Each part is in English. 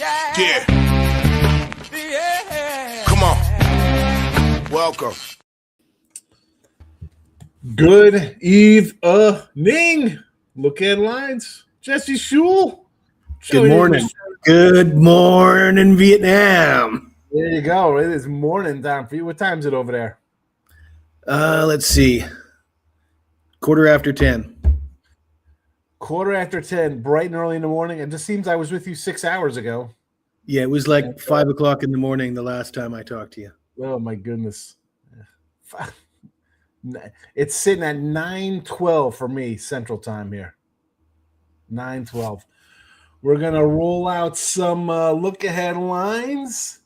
Yeah. Come on. Welcome. Good evening. Look at lines. Jesse Shule. Good morning. Good morning, Vietnam. There you go. It is morning time for you. What time is it over there? Let's see. 10:15. 10:15, bright and early in the morning. It just seems I was with you 6 hours ago. Yeah, it was like 5 o'clock in the morning the last time I talked to you. Oh, my goodness. It's sitting at 9:12 for me, Central Time here. 9:12. We're going to roll out some look-ahead lines.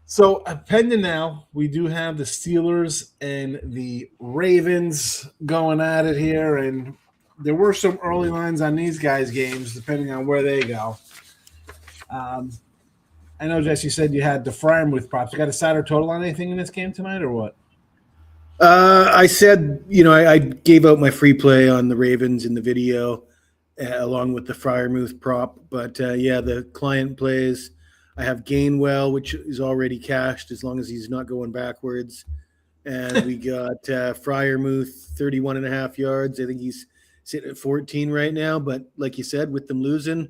So, pending now, we do have the Steelers and the Ravens going at it here, and there were some early lines on these guys' games, depending on where they go. I know, Jess, you said you had the Fryermuth props. You got a side or total on anything in this game tonight, or what? I said, I gave out my free play on the Ravens in the video, along with the Fryermuth prop. But, the client plays. I have Gainwell, which is already cashed as long as he's not going backwards. And we got Fryermuth, 31.5 yards. I think he's sitting at 14 right now. But like you said, with them losing,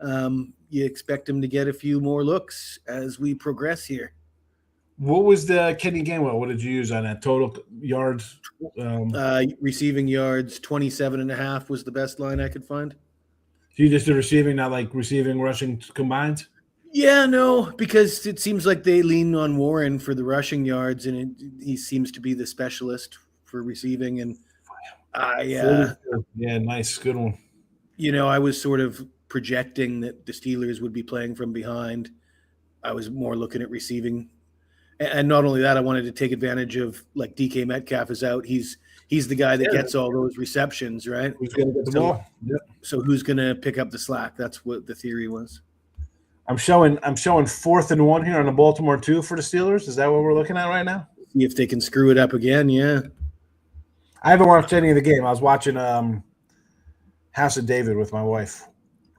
you expect him to get a few more looks as we progress here. What was the Kenny Gainwell? What did you use on that? Total yards? Receiving yards, 27.5 was the best line I could find. So you just did receiving, not like receiving, rushing combined? Yeah, no, because it seems like they lean on Warren for the rushing yards, and he seems to be the specialist for receiving. And yeah, nice, good one. I was sort of projecting that the Steelers would be playing from behind. I was more looking at receiving. And not only that, I wanted to take advantage of, like, DK Metcalf is out. He's the guy that gets all those receptions, right? Who's going to get the ball? Yep. So who's going to pick up the slack? That's what the theory was. I'm showing 4th and 1 here on the Baltimore 2 for the Steelers. Is that what we're looking at right now? See if they can screw it up again, yeah. I haven't watched any of the game. I was watching House of David with my wife.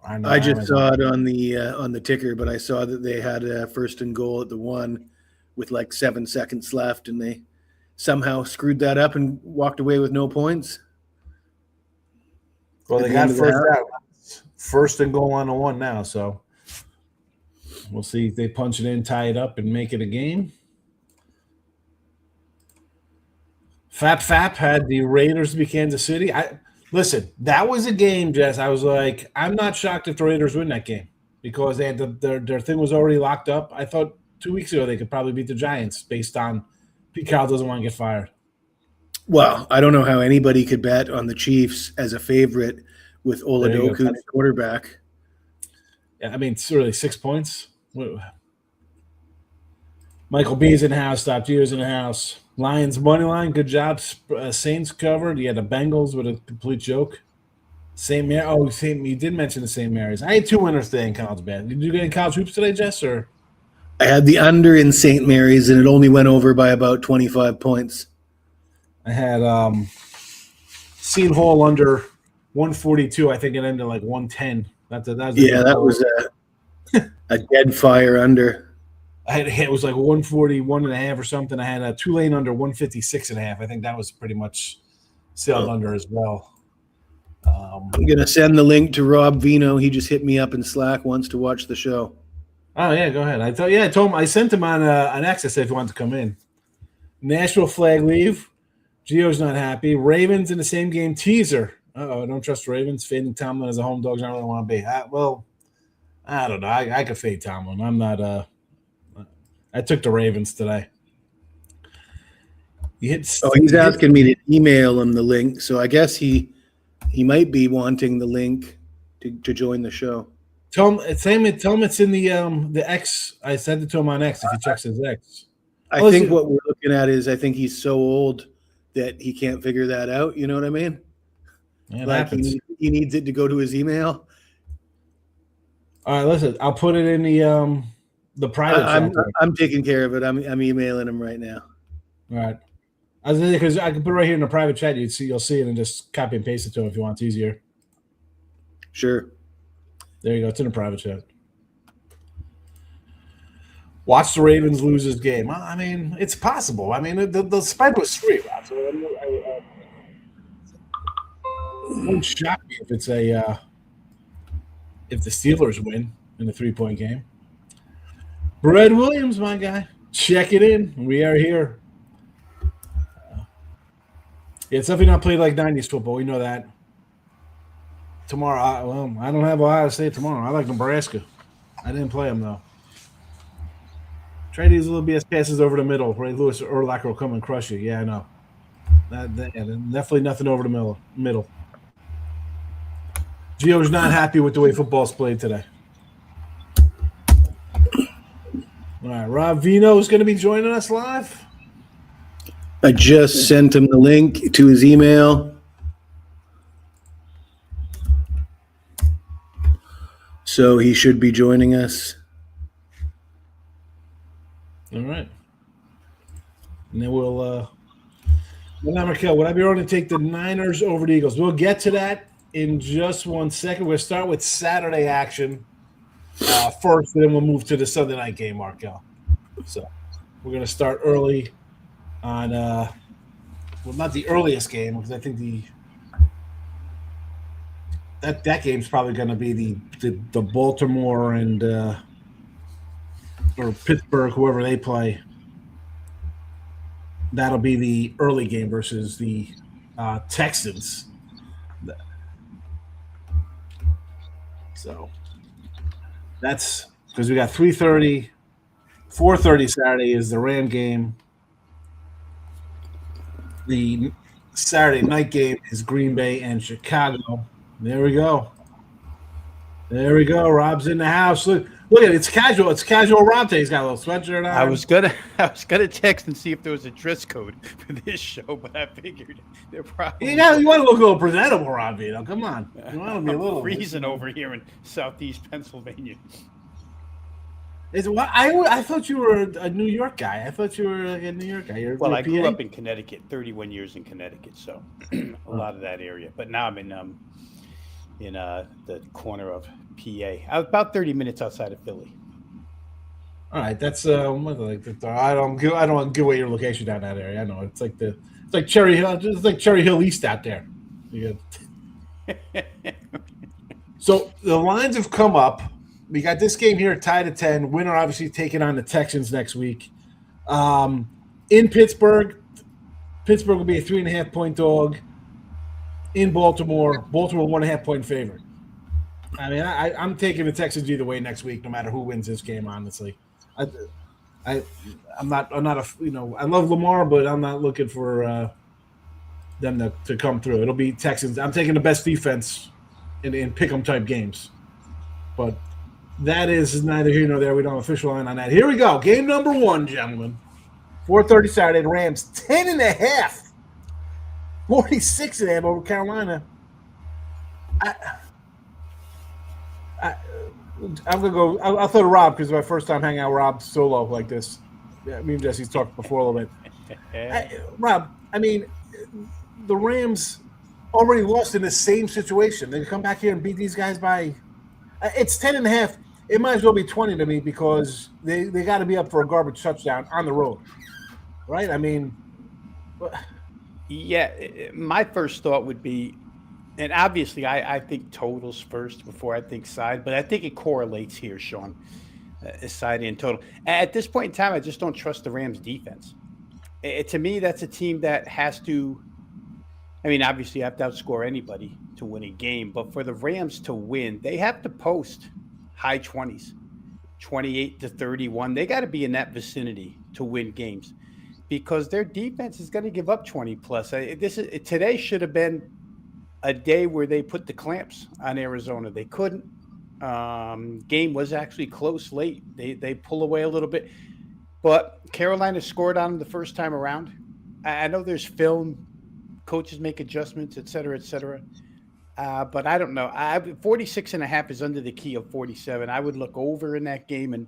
I just saw it on the ticker, but I saw that they had a 1st and goal at the 1 with like 7 seconds left, and they somehow screwed that up and walked away with no points. Well, they got first and goal on the 1 now, so we'll see if they punch it in, tie it up, and make it a game. Fap had the Raiders beat Kansas City. Listen, that was a game, Jess. I was like, I'm not shocked if the Raiders win that game because they had their thing was already locked up. I thought 2 weeks ago they could probably beat the Giants based on Pete Carroll doesn't want to get fired. Well, I don't know how anybody could bet on the Chiefs as a favorite with Oladoku as quarterback. Yeah, I mean, it's really 6 points. Michael B's in the house. Stop Gears in the house. Lions money line. Good job. Saints covered. You had the Bengals with a complete joke. St. Mary. Oh, you did mention the St. Mary's. I had 2 winners today in college band. Did you get any college hoops today, Jess? Or I had the under in St. Mary's, and it only went over by about 25 points. I had Seton Hall under 142. I think it ended like 110. That was a dead fire under. It was like 141.5 or something. I had a Tulane under 156.5. I think that was pretty much sailed under as well. I'm gonna send the link to Rob Vino. He just hit me up in Slack, wants to watch the show. Oh yeah, go ahead. I told him I sent him on X. I said if he wanted to come in. National flag leave. Gio's not happy. Ravens in the same game teaser. I don't trust Ravens. Fading Tomlin as a home dog. I don't really want to be. I don't know. I could fade Tomlin. I'm not. I took the Ravens today. He's asking me to email him the link, so I guess he might be wanting the link to join the show. Tell him it's in the X. I sent it to him on X if he checks his X. I think what we're looking at is I think he's so old that he can't figure that out. You know what I mean? Yeah, like he needs it to go to his email. All right, listen. I'll put it in the private. I'm taking care of it. I'm emailing him right now. All right. Because I can put it right here in the private chat. You'll see it and just copy and paste it to him if you want. It's easier. Sure. There you go. It's in a private chat. Watch the Ravens lose this game. I mean, it's possible. I mean, the spread was 3, Rob. So it won't shock me if it's if the Steelers win in the 3-point game. Brad Williams, my guy, check it in. We are here. It's definitely not played like 90s football. We know that. Tomorrow, I don't have Ohio State tomorrow. I like Nebraska. I didn't play them, though. Try these little BS passes over the middle. Ray Lewis or Urlacher will come and crush you. Yeah, I know. Definitely nothing over the middle. Gio's not happy with the way football's played today. All right, Rob Vino is going to be joining us live. I just sent him the link to his email. So he should be joining us. All right. And then we'll Markel, would I be willing to take the Niners over the Eagles? We'll get to that in just 1 second. We'll start with Saturday action first, and then we'll move to the Sunday night game, Markel. So we're going to start early on well, not the earliest game, because I think that game's probably going to be the Baltimore and or Pittsburgh, whoever they play. That'll be the early game versus the Texans. So that's because we got 3:30, 4:30 Saturday is the Ram game. The Saturday night game is Green Bay and Chicago. There we go. Rob's in the house. Look at it. It's casual. It's casual Rob today. He's got a little sweatshirt on. I was gonna text and see if there was a dress code for this show, but I figured they're probably you want to look a little presentable, Rob. Come on. You want to be a little freezing over here in southeast Pennsylvania. I thought you were a New York guy. I thought you were a New York guy. Well, I grew up in Connecticut, 31 years in Connecticut, so a lot of that area. But now I'm in the corner of PA, about 30 minutes outside of Philly. All right, that's I don't give away your location down that area. I know it's like Cherry Hill, just like Cherry Hill East out there. So the lines have come up. We got this game here tied at 10. Winner obviously taking on the Texans next week. In Pittsburgh will be a 3.5-point dog. In Baltimore 1.5-point favorite. I mean, I'm taking the Texans either way next week, no matter who wins this game. Honestly, I'm not I love Lamar, but I'm not looking for them to come through. It'll be Texans. I'm taking the best defense in pick-em type games, but that is neither here nor there. We don't have official line on that. Here we go. Game number 1, gentlemen. 4:30 Saturday. The Rams 10.5. 46.5 over Carolina. I'm gonna go. I'll throw to Rob because it's my first time hanging out with Rob solo like this. Yeah, me and Jesse's talked before a little bit. Rob, I mean, the Rams already lost in the same situation. They come back here and beat these guys by. It's 10.5. It might as well be 20 to me because they got to be up for a garbage touchdown on the road, right? I mean. Yeah, my first thought would be, and obviously I think totals first before I think side, but I think it correlates here, Sean, side and total. At this point in time, I just don't trust the Rams defense. To me, that's a team that has to, I mean, obviously you have to outscore anybody to win a game, but for the Rams to win, they have to post high 20s, 28-31. They got to be in that vicinity to win games, because their defense is going to give up 20 plus. Today should have been a day where they put the clamps on Arizona. They couldn't. Game was actually close late. They pull away a little bit, but Carolina scored on them the first time around. I know there's film, coaches make adjustments, et cetera, but I don't know. 46.5 is under the key of 47. I would look over in that game, and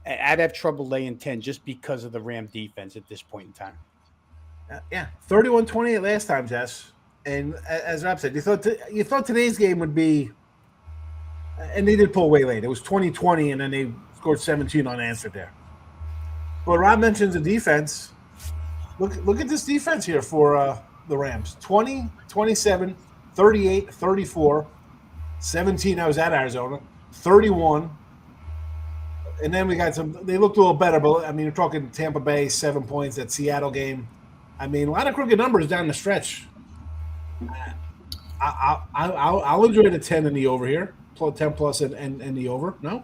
I'd have trouble laying 10 just because of the Ram defense at this point in time. Yeah, 31-28 last time, Jess. And as Rob said, you thought today's game would be, and they did pull away late. It was 20-20, and then they scored 17 unanswered there. But Rob mentions the defense. Look at this defense here for the Rams. 20, 27, 38, 34, 17. I was at Arizona. 31. And then we got some. They looked a little better, but I mean, you're talking Tampa Bay 7 points. That Seattle game. I mean, a lot of crooked numbers down the stretch. I'll enjoy the 10 in the over here. 10 plus and the over. No.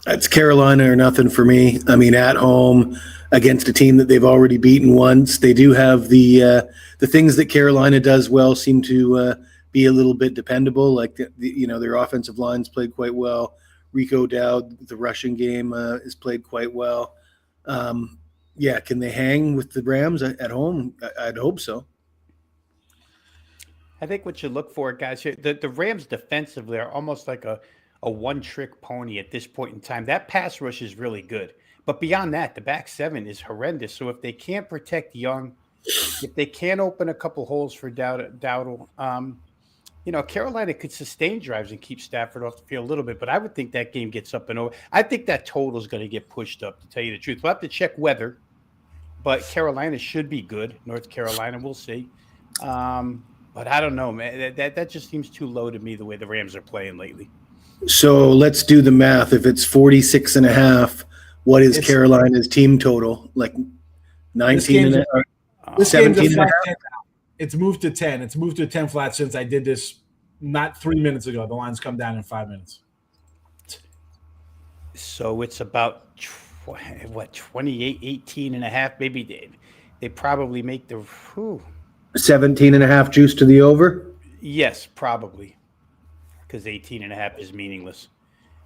It's Carolina or nothing for me. I mean, at home against a team that they've already beaten once. They do have the things that Carolina does well seem to be a little bit dependable. Like their offensive line's played quite well. Rico Dowd, the rushing game is played quite well. Can they hang with the Rams at home? I'd hope so. I think what you look for, guys, here, the Rams defensively are almost like a one-trick pony at this point in time. That pass rush is really good. But beyond that, the back seven is horrendous. So if they can't protect Young, if they can't open a couple holes for Dowdle, Carolina could sustain drives and keep Stafford off the field a little bit. But I would think that game gets up and over. I think that total is going to get pushed up, to tell you the truth. We'll have to check weather. But Carolina should be good. North Carolina, we'll see. But I don't know, man. That just seems too low to me, the way the Rams are playing lately. So let's do the math. If it's 46.5, what is Carolina's team total? Like 19 and a half? 17 and a half? It's moved to 10. It's moved to 10 flat since I did this not 3 minutes ago. The line's come down in 5 minutes. So it's about, 28, 18 and a half? Maybe they probably make the 17 and a half juice to the over? Yes, probably. Because 18 and a half is meaningless.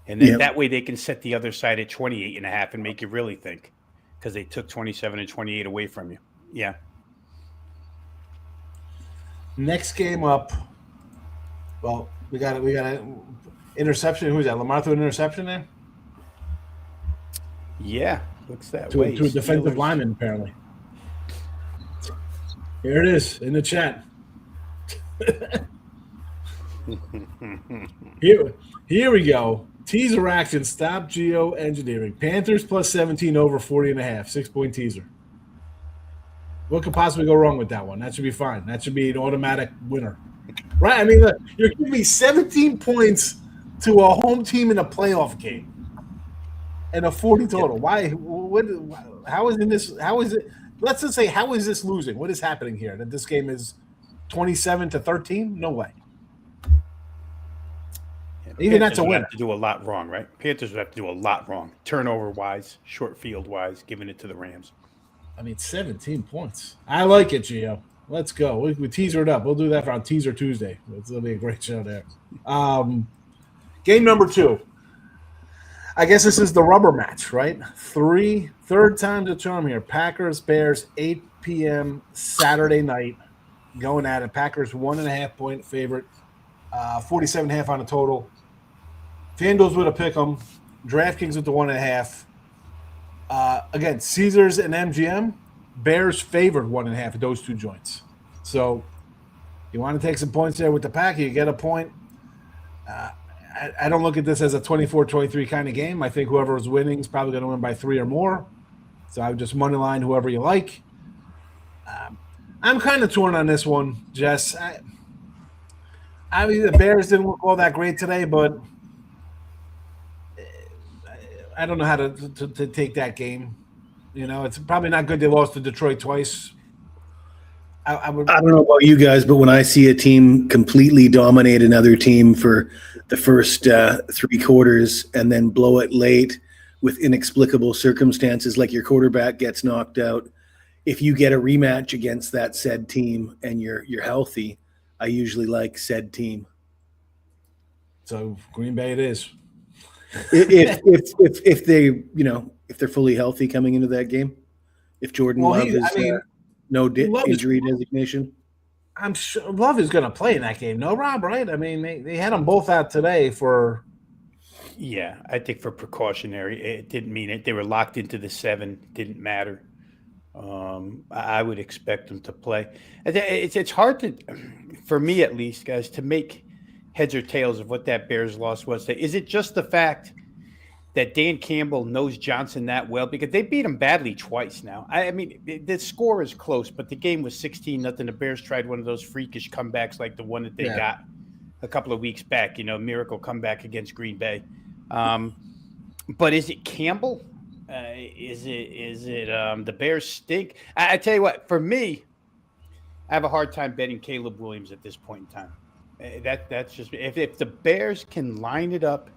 And then that way they can set the other side at 28 and a half and make you really think, because they took 27 and 28 away from you. Yeah. Next game up. Well, we got an interception. Who's that? Lamar threw an interception there? Yeah, looks that way. To a defensive lineman, apparently. Here it is in the chat. Here we go. Teaser action. Stop Geo Engineering. Panthers plus 17 over 40.5. 6-point teaser. What could possibly go wrong with that one? That should be fine. That should be an automatic winner. Right? I mean, look, you're giving me 17 points to a home team in a playoff game and a 40 total. Why? How is it? Let's just say, how is this losing? What is happening here? That this game is 27-13? No way. Even that's a win. Have to do a lot wrong, right? Panthers would have to do a lot wrong, turnover-wise, short field-wise, giving it to the Rams. I mean, 17 points. I like it, Gio. Let's go. We teaser it up. We'll do that on Teaser Tuesday. It'll be a great show there. Game number 2. I guess this is the rubber match, right? Third time to charm here. Packers, Bears, 8 p.m. Saturday night. Going at it. Packers 1.5-point favorite. 47.5 on the total. FanDuel's with a pick 'em. DraftKings with the 1.5. Again, Caesars and MGM. Bears favored 1.5 of those two joints. So you want to take some points there with the Pack, you get a point. I don't look at this as a 24-23 kind of game. I think whoever is winning is probably going to win by 3 or more. So I would just money line whoever you like. I'm kind of torn on this one, Jess. I mean, the Bears didn't look all that great today, but I don't know how to take that game. You know, it's probably not good they lost to Detroit twice. I don't know about you guys, but when I see a team completely dominate another team for the first 3 quarters and then blow it late with inexplicable circumstances, like your quarterback gets knocked out, if you get a rematch against that said team and you're healthy, I usually like said team. So Green Bay it is. If they, if they're fully healthy coming into that game, if Jordan Love is injury designation. I'm sure Love is going to play in that game. No, Rob, right? I mean, they had them both out today for. Yeah, I think for precautionary. It didn't mean it. They were locked into the 7. Didn't matter. I would expect them to play. It's hard to, for me at least, guys, to make heads or tails of what that Bears loss was. Is it just the fact that Dan Campbell knows Johnson that well, because they beat him badly twice now. I mean, the score is close, but the game was 16-0. The Bears tried one of those freakish comebacks like the one that they got a couple of weeks back, miracle comeback against Green Bay. But is it Campbell? Is it the Bears stink? I tell you what, for me, I have a hard time betting Caleb Williams at this point in time. That's just if the Bears can line it up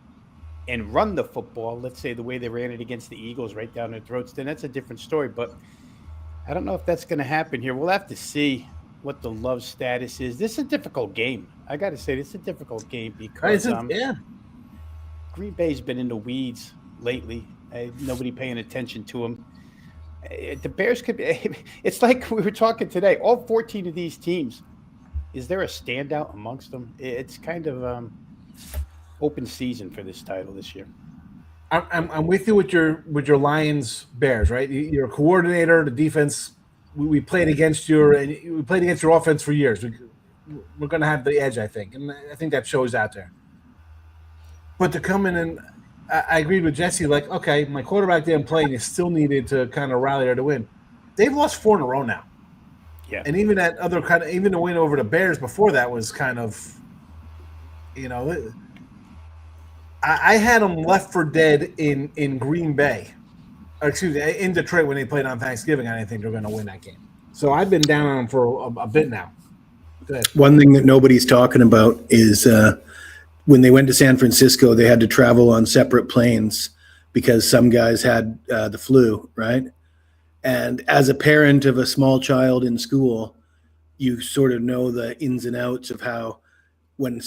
and run the football, let's say the way they ran it against the Eagles right down their throats, then that's a different story. But I don't know if that's going to happen here. We'll have to see what the Love status is. This is a difficult game. I got to say, this is a difficult game because Green Bay's been in the weeds lately. Nobody paying attention to them. The Bears could be – it's like we were talking today. All 14 of these teams, is there a standout amongst them? It's kind of open season for this title this year. I'm with you with your Lions Bears, right? You're a coordinator, the defense. We played against your offense for years. We're going to have the edge, I think, and I think that shows out there. But to come in and I agreed with Jesse. Like, okay, my quarterback didn't play, and you still needed to kind of rally there to win. They've lost 4 in a row now. Yeah, and even that other even the win over the Bears before that was kind of, I had them left for dead in Green Bay, or excuse me, in Detroit when they played on Thanksgiving. I didn't think they were going to win that game. So I've been down on them for a bit now. One thing that nobody's talking about is when they went to San Francisco, they had to travel on separate planes because some guys had the flu, right? And as a parent of a small child in school, you sort of know the ins and outs of how when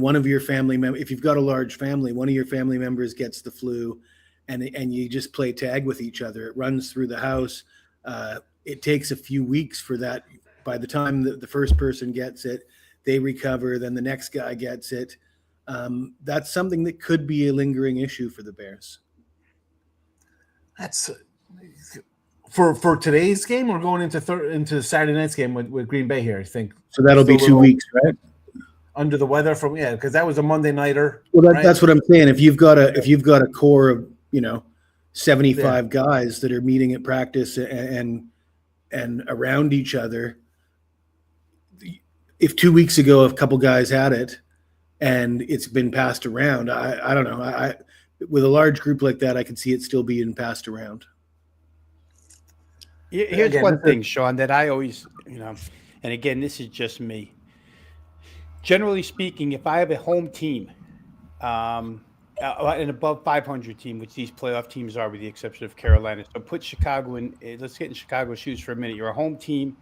one of your family members, if you've got a large family, one of your family members gets the flu and you just play tag with each other. It runs through the house. It takes a few weeks for that. By the time the first person gets it, they recover, then the next guy gets it. That's something that could be a lingering issue for the Bears. That's for today's game. We're going into Saturday night's game with Green Bay here. I think so. That'll be 2 weeks, right? Under the weather because that was a Monday nighter. Well, that's what I'm saying. If you've got a core of 75 guys that are meeting at practice and around each other, if 2 weeks ago a couple guys had it and it's been passed around, I don't know. I with a large group like that, I could see it still being passed around. Here's one thing, Sean, that I always, and again, this is just me. Generally speaking, if I have a home team, an above 500 team, which these playoff teams are with the exception of Carolina, so put Chicago in, let's get in Chicago's shoes for a minute. You're a home team.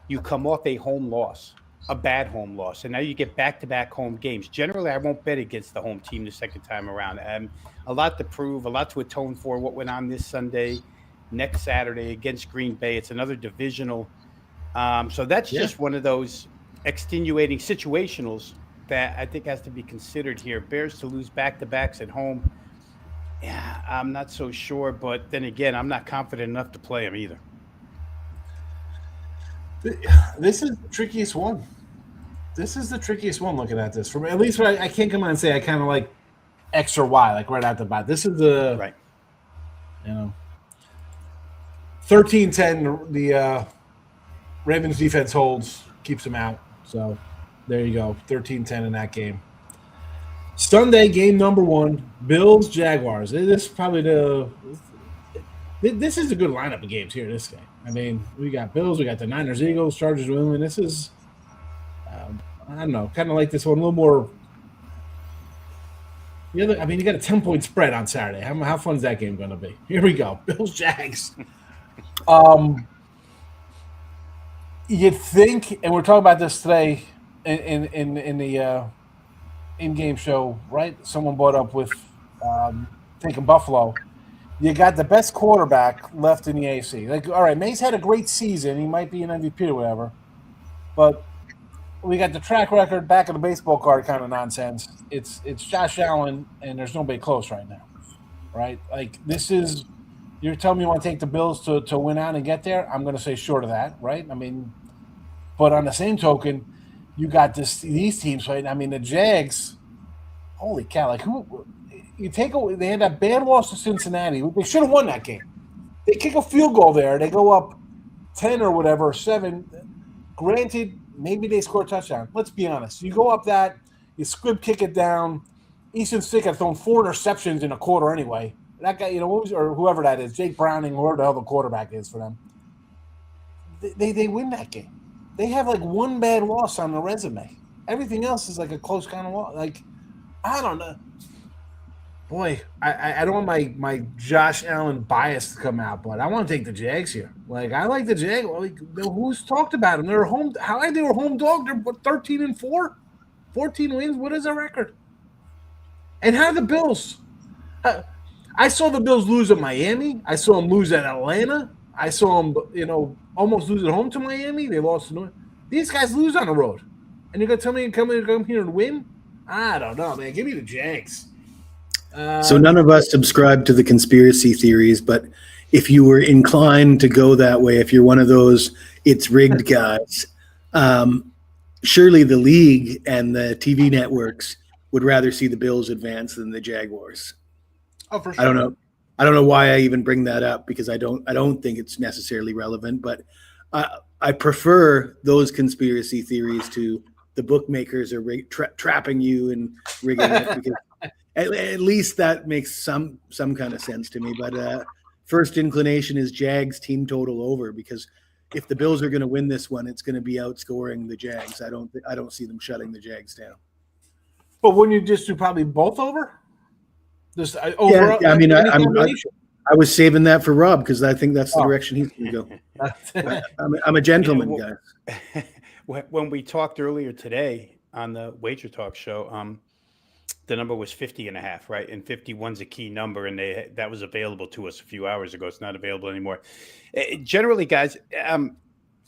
You come off a home loss, a bad home loss, and now you get back-to-back home games. Generally, I won't bet against the home team the second time around. A lot to prove, a lot to atone for what went on this Sunday. Next Saturday against Green Bay. It's another divisional. So that's just one of those extenuating situationals that I think has to be considered here. Bears to lose back-to-backs at home. Yeah, I'm not so sure. But then again, I'm not confident enough to play them either. This is the trickiest one. This is the trickiest one looking at this. For me, at least I can't come out and say I kind of like X or Y, like right out the bat. This is the right. 13-10, the Ravens defense holds, keeps them out. So there you go, 13-10 in that game. Sunday, game number 1, Bills-Jaguars. This is probably this is a good lineup of games here, this game. I mean, we got Bills, we got the Niners, Eagles, Chargers, New England. This is, I don't know, kind of like this one, a little more. You got a 10-point spread on Saturday. How fun is that game going to be? Here we go, Bills-Jags. You'd think, and we're talking about this today in the in-game show, right? Someone brought up with thinking Buffalo. You got the best quarterback left in the AFC. Like, all right, Mays had a great season. He might be an MVP or whatever, but we got the track record back of the baseball card kind of nonsense. It's Josh Allen, and there's nobody close right now, right? Like, this is. You're telling me you want to take the Bills to win out and get there? I'm going to say short of that, right? I mean, but on the same token, you got these teams, right? I mean, the Jags, holy cow, like who? you take away. They had that bad loss to Cincinnati. They should have won that game. They kick a field goal there. They go up 10 or whatever, or 7. Granted, maybe they score a touchdown. Let's be honest. You go up that, you squib kick it down. Easton Stick had thrown 4 interceptions in a quarter anyway. That guy, or whoever that is, Jake Browning, whoever the hell the quarterback is for them. They win that game. They have like one bad loss on the resume. Everything else is like a close kind of loss. Like, I don't know. Boy, I don't want my Josh Allen bias to come out, but I want to take the Jags here. Like, I like the Jags. Like, who's talked about them? They're home. They were home dog. They're 13-4, 14 wins. What is their record? And how are the Bills? I saw the Bills lose at Miami. I saw them lose at Atlanta. I saw them, almost lose at home to Miami. They lost to North. These guys lose on the road, and you're gonna tell me to come here and win? I don't know, man. Give me the Jags. So none of us subscribe to the conspiracy theories, but if you were inclined to go that way, if you're one of those it's rigged guys, surely the league and the TV networks would rather see the Bills advance than the Jaguars. Oh, for sure. I don't know why I even bring that up, because I don't think it's necessarily relevant, but I prefer those conspiracy theories to the bookmakers are trapping you and rigging it, because at least that makes some kind of sense to me. But first inclination is Jags team total over, because if the Bills are going to win this one, it's going to be outscoring the Jags. I don't see them shutting the Jags down. But wouldn't you just do probably both over? Just over. Yeah, I mean, I was saving that for Rob, because I think that's the direction he's going to go. I'm a gentleman, guys. When we talked earlier today on the Wager Talk show, the number was 50.5, right? And 51's a key number, and that was available to us a few hours ago. It's not available anymore. Generally, guys,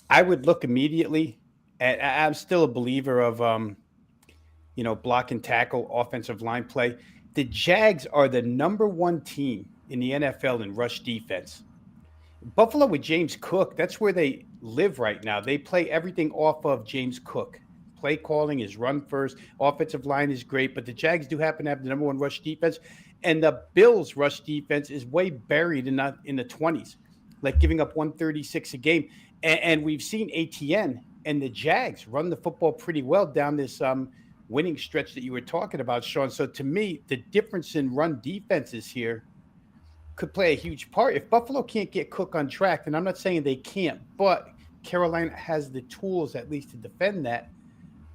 I would look immediately at. I'm still a believer of, block and tackle, offensive line play. The Jags are the number 1 team in the NFL in rush defense. Buffalo with James Cook, that's where they live right now. They play everything off of James Cook. Play calling is run first. Offensive line is great, but the Jags do happen to have the number 1 rush defense. And the Bills' rush defense is way buried in the 20s, like giving up 136 a game. And we've seen ATN and the Jags run the football pretty well down this winning stretch that you were talking about, Sean. So to me, the difference in run defenses here could play a huge part. If Buffalo can't get Cook on track, and I'm not saying they can't, but Carolina has the tools at least to defend that.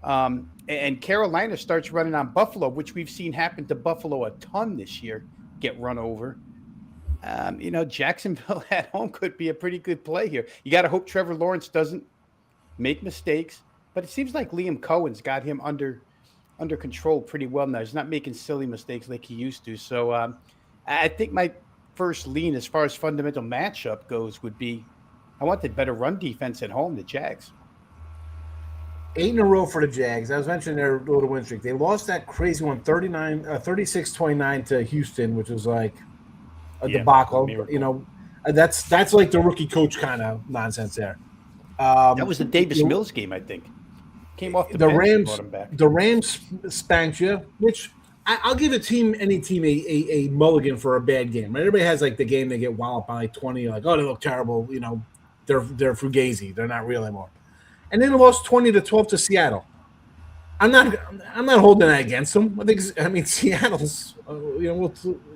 And Carolina starts running on Buffalo, which we've seen happen to Buffalo a ton this year, get run over. Jacksonville at home could be a pretty good play here. You got to hope Trevor Lawrence doesn't make mistakes, but it seems like Liam Cohen's got him under control pretty well now. He's not making silly mistakes like he used to. So I think my first lean as far as fundamental matchup goes would be I want the better run defense at home, the Jags. 8 in a row for the Jags. I was mentioning their little win streak. They lost that crazy one, 36-29 to Houston, which was like a debacle. Miracle. That's like the rookie coach kind of nonsense there. That was the Davis Mills game, I think. Came off the bench and brought him back. The Rams spanked you, which I'll give any team a mulligan for a bad game. Everybody has like the game they get walloped by like 20, like, oh, they look terrible. They're fugazi. They're not real anymore. And then they lost 20-12 to Seattle. I'm not holding that against them. I mean Seattle's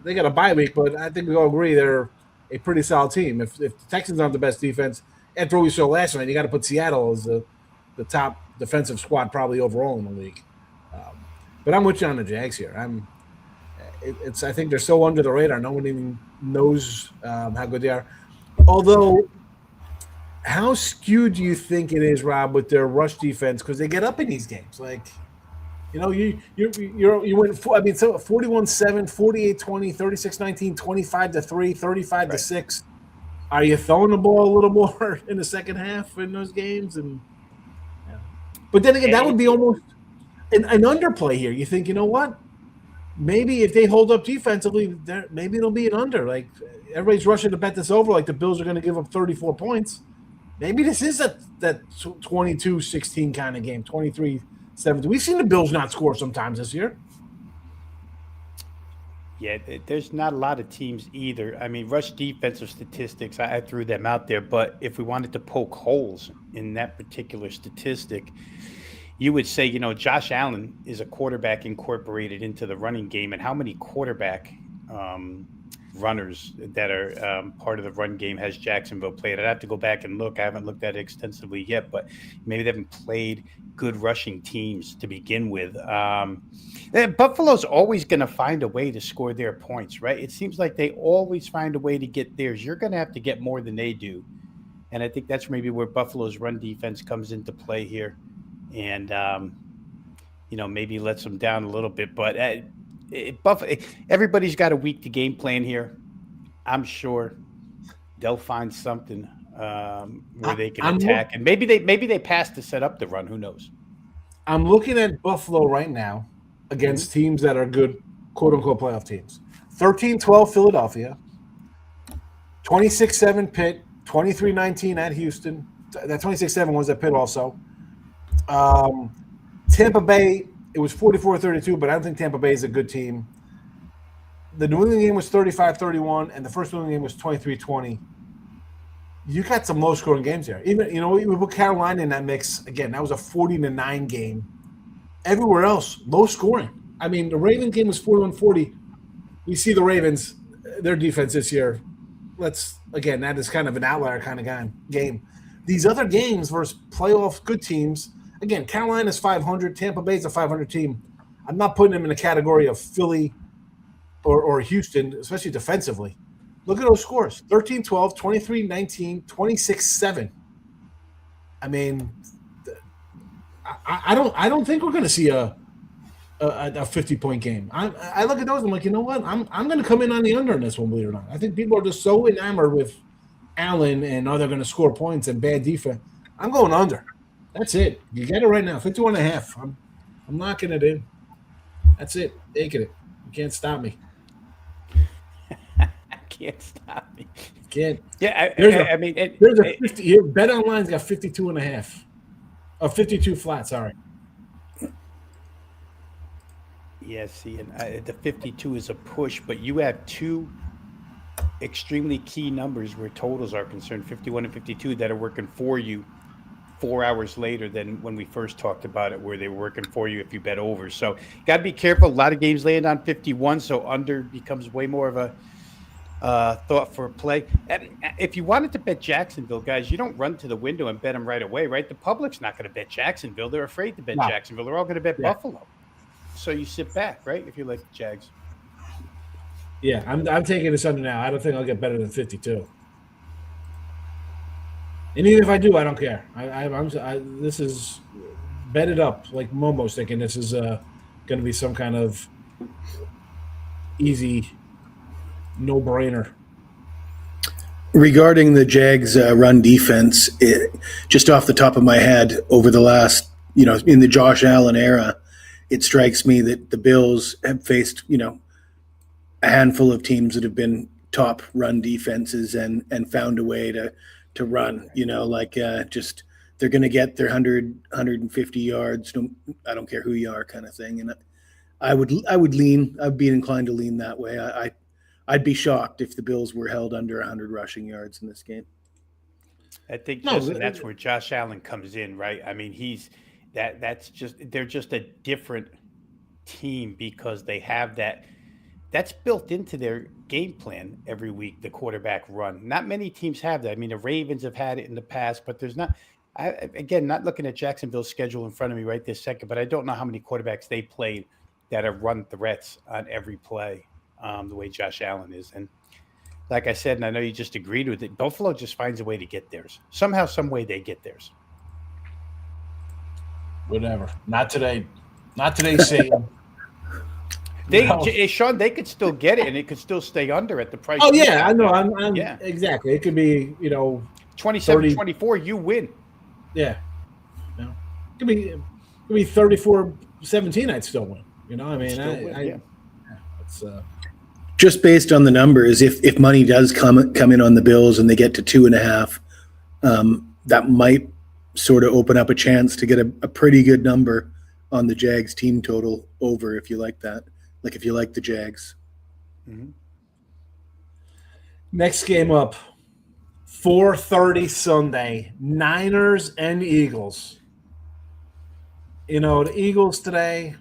they got a bye week, but I think we all agree they're a pretty solid team. If the Texans aren't the best defense, after what we saw last night, you got to put Seattle as the top defensive squad probably overall in the league. But I'm with you on the Jags here. I think they're so under the radar. No one even knows how good they are. Although, how skewed do you think it is, Rob, with their rush defense? Because they get up in these games. Like, you win. 41-7, 48-20, 36-19, 25-3, 35-6. Are you throwing the ball a little more in the second half in those games? But then again, that would be almost an underplay here. You think, you know what? Maybe if they hold up defensively, maybe it'll be an under. Like, everybody's rushing to bet this over, like the Bills are going to give up 34 points. Maybe this is that 22-16 kind of game, 23-17. We've seen the Bills not score sometimes this year. Yeah, there's not a lot of teams either. I mean, rush defensive statistics, I threw them out there, but if we wanted to poke holes in that particular statistic, you would say, Josh Allen is a quarterback incorporated into the running game, and how many quarterback um, runners that are part of the run game has Jacksonville played? I'd have to go back and look. I haven't looked at it extensively yet, but maybe they haven't played good rushing teams to begin with. Buffalo's always going to find a way to score their points, right? It seems like they always find a way to get theirs. You're going to have to get more than they do. And I think that's maybe where Buffalo's run defense comes into play here. And, maybe lets them down a little bit. But everybody's got a week to game plan here. I'm sure they'll find something where they can attack. And maybe they pass to set up the run. Who knows? I'm looking at Buffalo right now against teams that are good, quote-unquote, playoff teams. 13-12 Philadelphia, 26-7 Pitt, 23-19 at Houston. That 26-7 was at Pitt also. Tampa Bay, it was 44-32, but I don't think Tampa Bay is a good team. The New England game was 35-31, and the first New England game was 23-20. You got some low-scoring games there. Even, we put Carolina in that mix. Again, that was a 40-9 game. Everywhere else, low scoring. I mean, the Ravens game was 41-40. We see the Ravens, their defense this year. That is kind of an outlier kind of game. These other games versus playoff good teams, again, Carolina's 500, Tampa Bay's a 500 team. I'm not putting them in the category of Philly or Houston, especially defensively. Look at those scores: 13-12, 23-19, 26-7. I mean, I don't think we're going to see a 50-point game. I look at those and I'm like, you know what? I'm going to come in on the under in this one, believe it or not. I think people are just so enamored with Allen and they're going to score points and bad defense. I'm going under. That's it. You get it right now. 51.5. I'm locking it in. That's it. Taking it. You can't stop me. Can't stop me. Can't. Yeah, I mean, there's a 50 here. Bet Online's got 52.5. 52 flat. Sorry. Yeah, see, and the 52 is a push, but you have two extremely key numbers where totals are concerned, 51 and 52, that are working for you 4 hours later than when we first talked about it, where they were working for you if you bet over. So you got to be careful. A lot of games land on 51, so under becomes way more of a thought for a play. And if you wanted to bet Jacksonville, guys, you don't run to the window and bet them right away, right? The public's not going to bet Jacksonville. They're afraid to bet Jacksonville. They're all going to bet Buffalo. So you sit back, right, if you like the Jags. Yeah, I'm taking this under now. I don't think I'll get better than 52. And even if I do, I don't care. This is bet it up, like Momo's thinking this is going to be some kind of easy no-brainer. Regarding the Jags' run defense, just off the top of my head, over the last, in the Josh Allen era, it strikes me that the Bills have faced, a handful of teams that have been top run defenses and found a way to run, just they're going to get their 100, 150 yards. I don't care who you are kind of thing. And I'd be inclined to lean that way. I'd be shocked if the Bills were held under 100 rushing yards in this game. I think that's where Josh Allen comes in, right? I mean, they're just a different team because they have that's built into their game plan every week, the quarterback run. Not many teams have that. I mean, the Ravens have had it in the past, but there's not. Again, not looking at Jacksonville's schedule in front of me right this second, but I don't know how many quarterbacks they played that have run threats on every play the way Josh Allen is. And like I said, and I know you just agreed with it, Buffalo just finds a way to get theirs. Somehow, some way they get theirs. Whatever. Not today. Not today, Satan. Sean, they could still get it, and it could still stay under at the price. Oh, yeah, I know. Exactly. It could be, 27-24, you win. Yeah. It could be 34-17, I'd still win. It's just based on the numbers, if money does come in on the Bills and they get to 2.5, that might sort of open up a chance to get a pretty good number on the Jags team total over, if you like that. Like if you like the Jags. Mhm. Next game up, 4:30 Sunday, Niners and Eagles. The Eagles today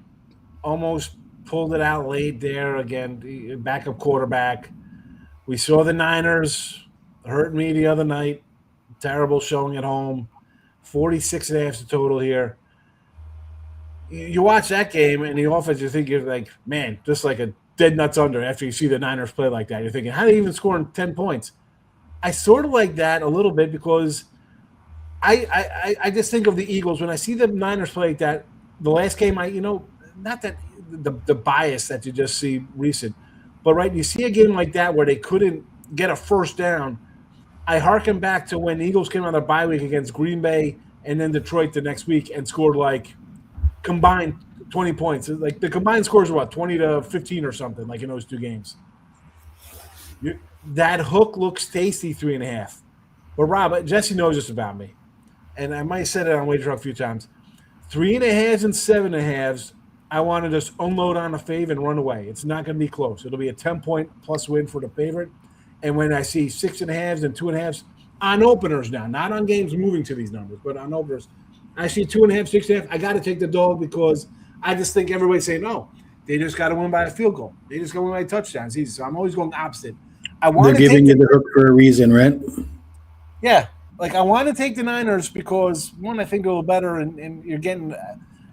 almost pulled it out late there again, backup quarterback. We saw the Niners hurt me the other night. Terrible showing at home. 46 and a half the total here. You watch that game and the offense, you think you're like, man, just like a dead nuts under after you see the Niners play like that. You're thinking, how do they even score 10 points? I sort of like that a little bit because I just think of the Eagles when I see the Niners play like that. The last game, not that the bias that you just see recent, but right, you see a game like that where they couldn't get a first down. I harken back to when the Eagles came on their bye week against Green Bay and then Detroit the next week and scored like combined 20 points. Like the combined scores were what, 20-15 or something, like in those two games. That hook looks tasty, 3.5. But Rob, Jesse knows this about me, and I might have said it on Wager Talk a few times. 3.5s and 7.5s, I want to just unload on a fave and run away. It's not going to be close. It'll be a 10-point plus win for the favorite. And when I see 6.5s and 2.5s on openers now, not on games moving to these numbers, but on openers, I see 2.5, 6.5. I got to take the dog because I just think everybody's saying no. They just got to win by a field goal. They just got to win by touchdowns. So I'm always going opposite. They're giving you the hook for a reason, right? Yeah. Like, I want to take the Niners because, one, I think a little better, and you're getting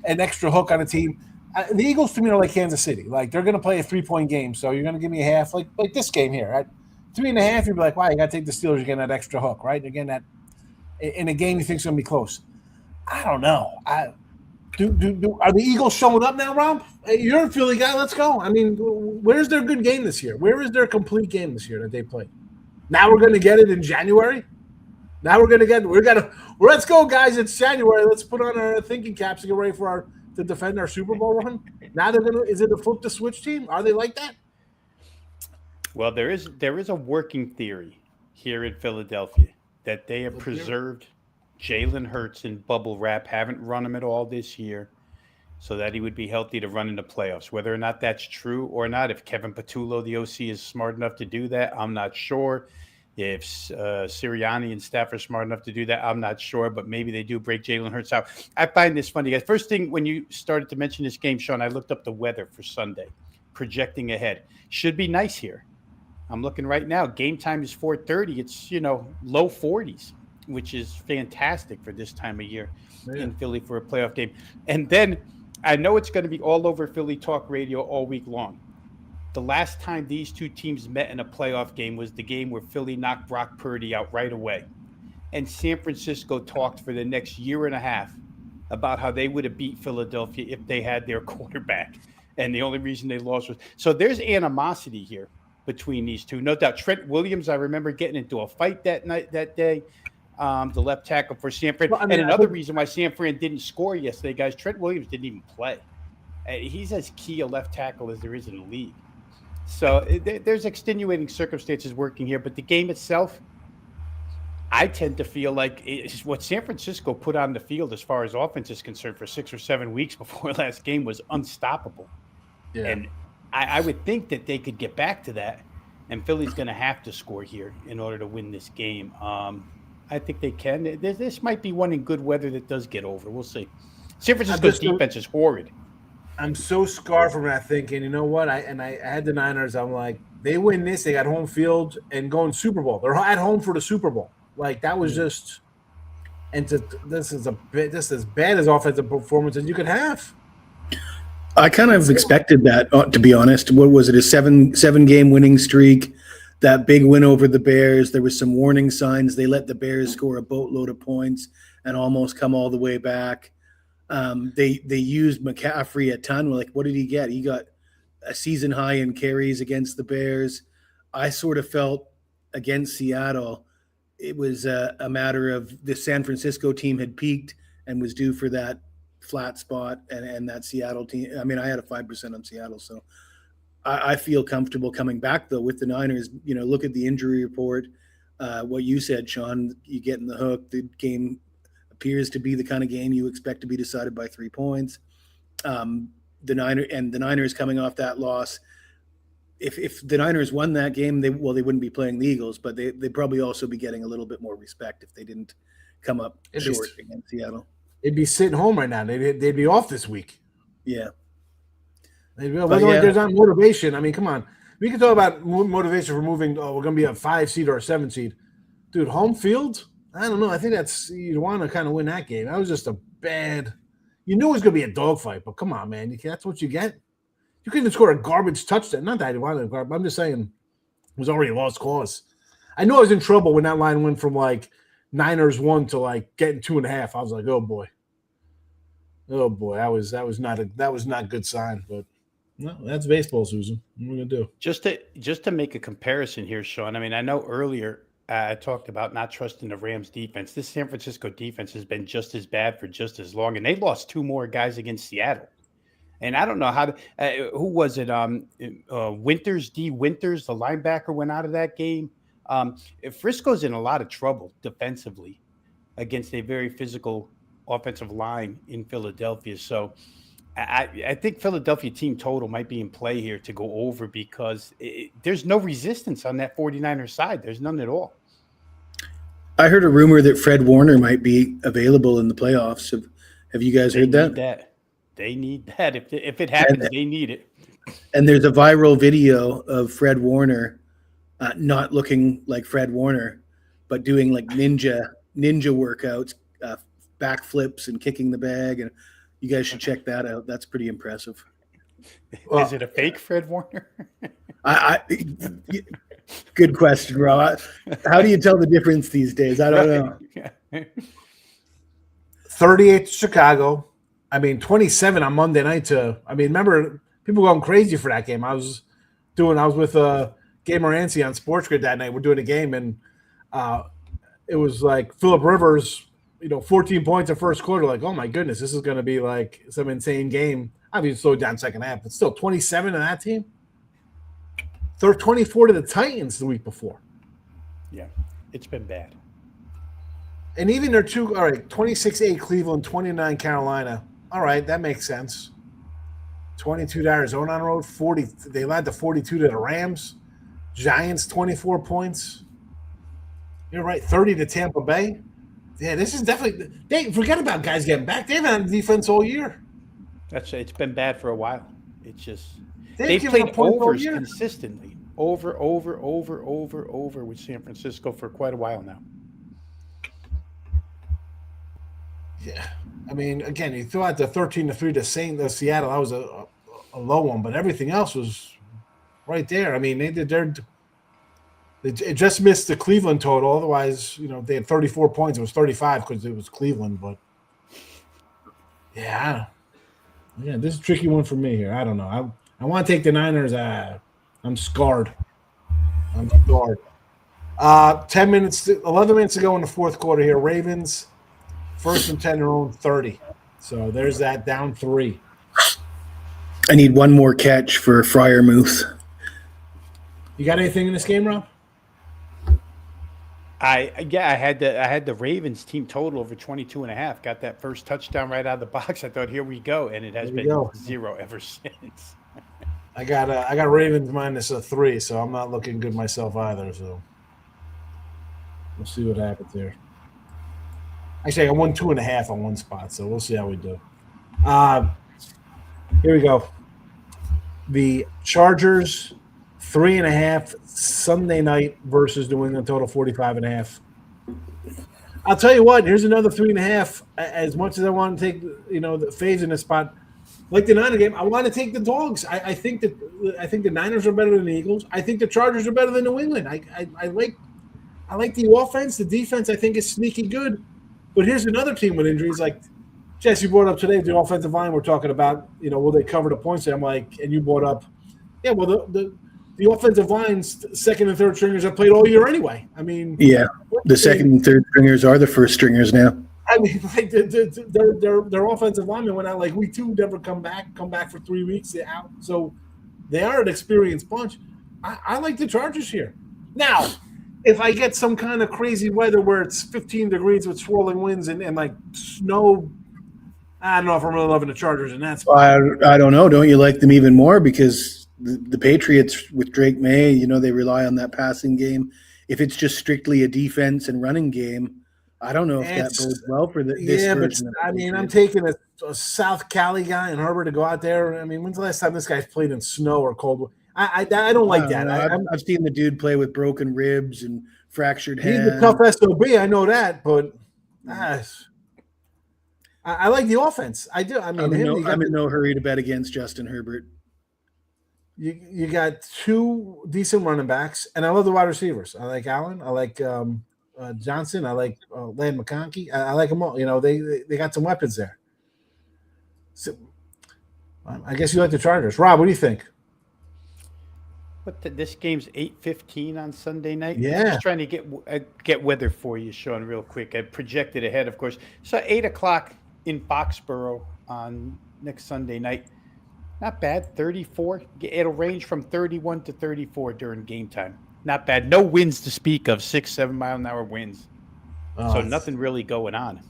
an extra hook on a team. The Eagles, to me, are like Kansas City. Like, they're going to play a 3-point game, so you're going to give me a half, like this game here. At 3.5, you'd be like, wow, you got to take the Steelers. You're getting that extra hook, right? Again, that in a game you think is going to be close. I don't know. Are the Eagles showing up now, Rob? You're a Philly guy. Let's go. I mean, where's their good game this year? Where is their complete game this year that they played? Now we're going to get it in January? Now let's go, guys. It's January. Let's put on our thinking caps and get ready to defend our Super Bowl run. Now is it a flip the switch team? Are they like that? Well, there is a working theory here in Philadelphia that they have preserved Jalen Hurts in bubble wrap, haven't run him at all this year, so that he would be healthy to run in the playoffs. Whether or not that's true or not, if Kevin Patullo, the OC, is smart enough to do that, I'm not sure. If Sirianni and staff are smart enough to do that, I'm not sure, but maybe they do break Jalen Hurts out. I find this funny, guys. First thing, when you started to mention this game, Sean, I looked up the weather for Sunday, projecting ahead. Should be nice here. I'm looking right now. Game time is 4:30. It's, low 40s, which is fantastic for this time of year in Philly for a playoff game. And then I know it's going to be all over Philly Talk Radio all week long. The last time these two teams met in a playoff game was the game where Philly knocked Brock Purdy out right away. And San Francisco talked for the next year and a half about how they would have beat Philadelphia if they had their quarterback. And the only reason they lost was... So there's animosity here between these two. No doubt. Trent Williams, I remember getting into a fight that day. The left tackle for San Fran. Well, and another reason why San Fran didn't score yesterday, guys, Trent Williams didn't even play. He's as key a left tackle as there is in the league. So there's extenuating circumstances working here, but the game itself, I tend to feel like it's what San Francisco put on the field as far as offense is concerned for 6 or 7 weeks before last game was unstoppable. Yeah. And I would think that they could get back to that, and Philly's going to have to score here in order to win this game. I think they can. This might be one in good weather that does get over. We'll see. San Francisco's defense is horrid. I'm so scarred from that thinking, you know what? I had the Niners. I'm like, they win this, they got home field and going Super Bowl. They're at home for the Super Bowl. Like, that was just, and this is as bad as offensive performance as you could have. I kind of expected that, to be honest. What was it? A seven game winning streak. That big win over the Bears. There was some warning signs. They let the Bears score a boatload of points and almost come all the way back. They used McCaffrey a ton. Like, what did he get? He got a season high in carries against the Bears. I sort of felt against Seattle, it was a matter of the San Francisco team had peaked and was due for that flat spot, and that Seattle team. I mean, I had a 5% on Seattle, so I feel comfortable coming back though with the Niners. Look at the injury report. What you said, Sean, you get in the hook. The game appears to be the kind of game you expect to be decided by 3 points. The Niners coming off that loss, if the Niners won that game, they wouldn't be playing the Eagles, but they'd probably also be getting a little bit more respect if they didn't come up short against Seattle. They'd be sitting home right now. They'd be off this week. Yeah. There's not motivation. I mean, come on. We can talk about motivation for moving. Oh, we're going to be a 5 seed or a 7 seed. Dude, home field? I don't know. I think you want to kind of win that game. That was just a bad – you knew it was going to be a dogfight, but come on, man. That's what you get. You couldn't score a garbage touchdown. Not that I wanted a garbage. I'm just saying it was already a lost cause. I knew I was in trouble when that line went from like Niners 1 to like getting 2.5. I was like, oh boy. Oh boy. That was not a good sign, but no, that's baseball, Susan. What are we gonna do? Just to make a comparison here, Sean. I mean, I know earlier I talked about not trusting the Rams defense. This San Francisco defense has been just as bad for just as long, and they lost 2 more guys against Seattle. And I don't know how to. Who was it? Winters, D. Winters, the linebacker, went out of that game. Frisco's in a lot of trouble defensively against a very physical offensive line in Philadelphia. So I think Philadelphia team total might be in play here to go over because there's no resistance on that 49er side. There's none at all. I heard a rumor that Fred Warner might be available in the playoffs. Have you guys heard that? They need that. If it happens, they need it. And there's a viral video of Fred Warner not looking like Fred Warner, but doing like ninja workouts, backflips and kicking the bag. And you guys should check that out. That's pretty impressive. Is it a fake Fred Warner? Good question, Rob. How do you tell the difference these days? I don't know. 38 to Chicago. I mean, 27 on Monday night remember people going crazy for that game. I was with Gamer Ansi on Sports Grid that night. We're doing a game, and it was like Phillip Rivers, 14 points in first quarter. Like, oh my goodness, this is going to be like some insane game. Obviously, slowed down second half, but still 27 in that team. They're 24 to the Titans the week before. Yeah, it's been bad. And even their 26-8 Cleveland, 29 Carolina. All right, that makes sense. 22 to Arizona on the road, 40. They led to 42 to the Rams. Giants, 24 points. You're right, 30 to Tampa Bay. Yeah, this is definitely – they forget about guys getting back. They've had defense all year. It's been bad for a while. It's just – They've played overs consistently. Over with San Francisco for quite a while now. Yeah. I mean, again, you threw out the 13-3 to Seattle. That was a low one, but everything else was right there. I mean, it just missed the Cleveland total. Otherwise, they had 34 points. It was 35 because it was Cleveland. But yeah, this is a tricky one for me here. I don't know. I want to take the Niners. I'm scarred. 11 minutes to go in the fourth quarter here. Ravens. 1st and 10, their own 30. So there's that, down 3. I need one more catch for Freiermuth. You got anything in this game, Rob? I had the Ravens team total over 22.5. Got that first touchdown right out of the box. I thought, here we go, and it has been 0 ever since. I got Ravens minus a 3, so I'm not looking good myself either. So we'll see what happens there. Actually, I won 2.5 on one spot, so we'll see how we do. Here we go. The Chargers, 3.5 Sunday night versus New England, total 45.5. I'll tell you what. Here's another 3.5. As much as I want to take, the Faves in this spot, like the Niner game, I want to take the dogs. I think the Niners are better than the Eagles. I think the Chargers are better than New England. I like the offense. The defense, I think, is sneaky good. But here's another team with injuries. Like Jesse brought up today, the offensive line we're talking about, will they cover the points? I'm like, and you brought up, yeah, well, the offensive line's second and third stringers have played all year anyway. I mean, yeah, the second and third stringers are the first stringers now. I mean, like their offensive linemen went out like week 2, never come back for 3 weeks, they're out. So they are an experienced bunch. I like the Chargers here. Now, if I get some kind of crazy weather where it's 15 degrees with swirling winds and like snow, I don't know if I'm really loving the Chargers in that spot. I don't know. Don't you like them even more? Because the Patriots with Drake May, they rely on that passing game. If it's just strictly a defense and running game, I don't know if that bodes well for this version of the Patriots. I'm taking a South Cali guy and Herbert to go out there. I mean, when's the last time this guy's played in snow or cold? I don't like that. I've seen the dude play with broken ribs and fractured hands. He's a tough SOB, I know that, but I like the offense. I do. I mean, I'm in no hurry to bet against Justin Herbert. You got two decent running backs, and I love the wide receivers. I like Allen. I like Johnson. I like Land McConkey. I like them all. They got some weapons there. So, I guess you like the Chargers. Rob, what do you think? This game's 8:15 on Sunday night. Yeah. I'm just trying to get weather for you, Sean, real quick. I projected ahead, of course. So 8:00 in Foxborough on next Sunday night. Not bad. 34. It'll range from 31 to 34 during game time. Not bad. No winds to speak of. 6-7 mile an hour winds. So nothing really going on.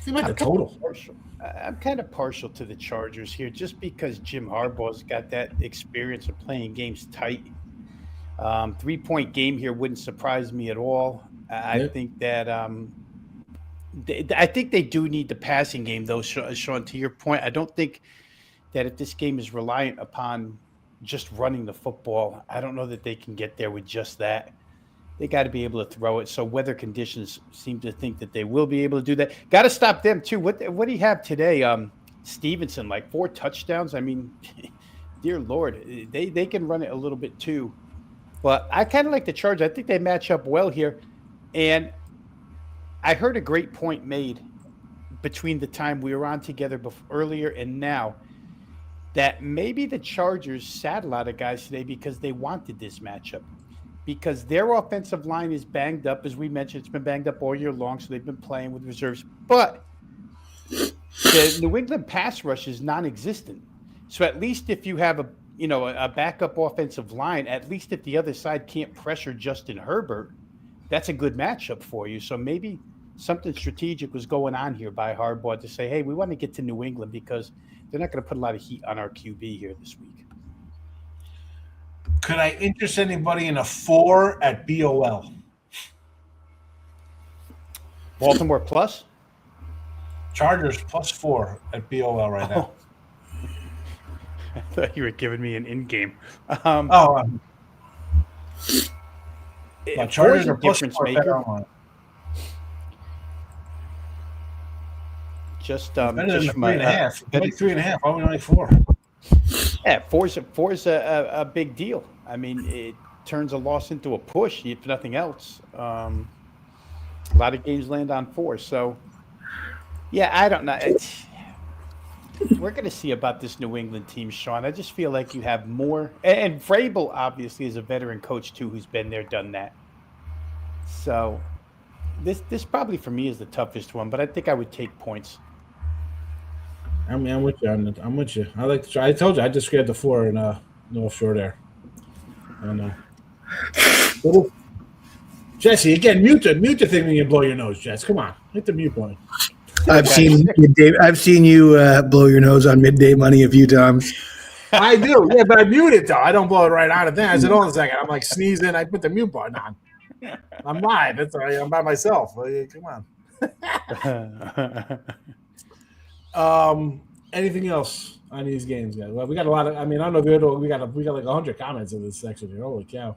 Seems like a total. I'm kind of partial to the Chargers here just because Jim Harbaugh's got that experience of playing games tight. 3-point game here wouldn't surprise me at all. I think that I think they do need the passing game, though, Sean, to your point. I don't think that if this game is reliant upon just running the football, I don't know that they can get there with just that. They got to be able to throw it. So weather conditions seem to think that they will be able to do that. Got to stop them too. What do you have today? Stevenson, like 4 touchdowns. I mean, dear Lord, they can run it a little bit too. But I kind of like the Chargers. I think they match up well here. And I heard a great point made between the time we were on together earlier and now that maybe the Chargers sat a lot of guys today because they wanted this matchup. Because their offensive line is banged up. As we mentioned, it's been banged up all year long, so they've been playing with reserves. But the New England pass rush is non-existent. So at least if you have a backup offensive line, at least if the other side can't pressure Justin Herbert, that's a good matchup for you. So maybe something strategic was going on here by Harbaugh to say, hey, we want to get to New England because they're not going to put a lot of heat on our QB here this week. Could I interest anybody in a 4 at BOL? Baltimore plus? Chargers +4 at BOL right now. I thought you were giving me an in-game. Chargers are +4 maker. Just better than 3.5. 3.5. Why only 4? Yeah, four's a big deal. I mean, it turns a loss into a push, if nothing else. A lot of games land on 4. So, yeah, I don't know. We're going to see about this New England team, Sean. I just feel like you have more. And Vrabel, obviously, is a veteran coach, too, who's been there, done that. So, this probably, for me, is the toughest one. But I think I would take points. I mean, I'm with you. I'm with you. I told you I just grabbed the 4 in North Shore there. I don't know. Jesse, again, mute the thing when you blow your nose, Jess. Come on, hit the mute button. I've seen you blow your nose on midday money a few times. I do, yeah, but I mute it though. I don't blow it right out of there. I said, hold on a second. I'm like sneezing. I put the mute button on. I'm live. That's all right. I'm by myself. Come on. Anything else on these games, guys? Well, we got a lot of. I mean, I don't know if we got like 100 comments in this section here. Holy cow!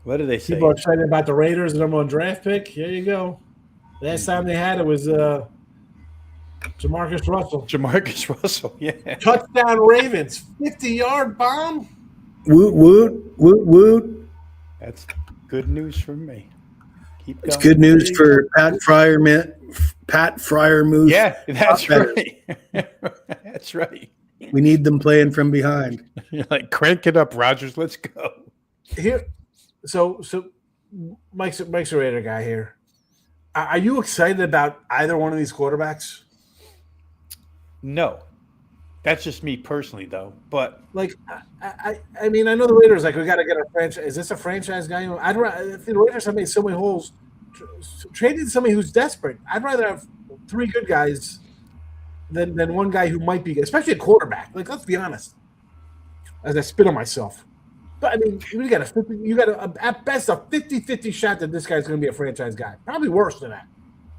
What do they say? People are excited about the Raiders, the number 1 draft pick. Here you go. Last time they had it was Jamarcus Russell. Jamarcus Russell, yeah. Touchdown Ravens, 50-yard bomb. Woot woot woot woot. That's good news for me. Keep going. It's good news for Pat Fryermuth. Yeah, that's right. That's right. We need them playing from behind. You're like, crank it up, Rodgers. Let's go. Here, so Mike's a Raider guy here. Are you excited about either one of these quarterbacks? No. That's just me personally, though. But like, I mean, I know the Raiders we got to get a franchise. Is this a franchise guy? If the Raiders have made so many holes, traded somebody who's desperate. I'd rather have 3 good guys than one guy who might be, especially a quarterback. Like, let's be honest. As I spit on myself. But I mean, you got at best a 50-50 shot that this guy's going to be a franchise guy. Probably worse than that.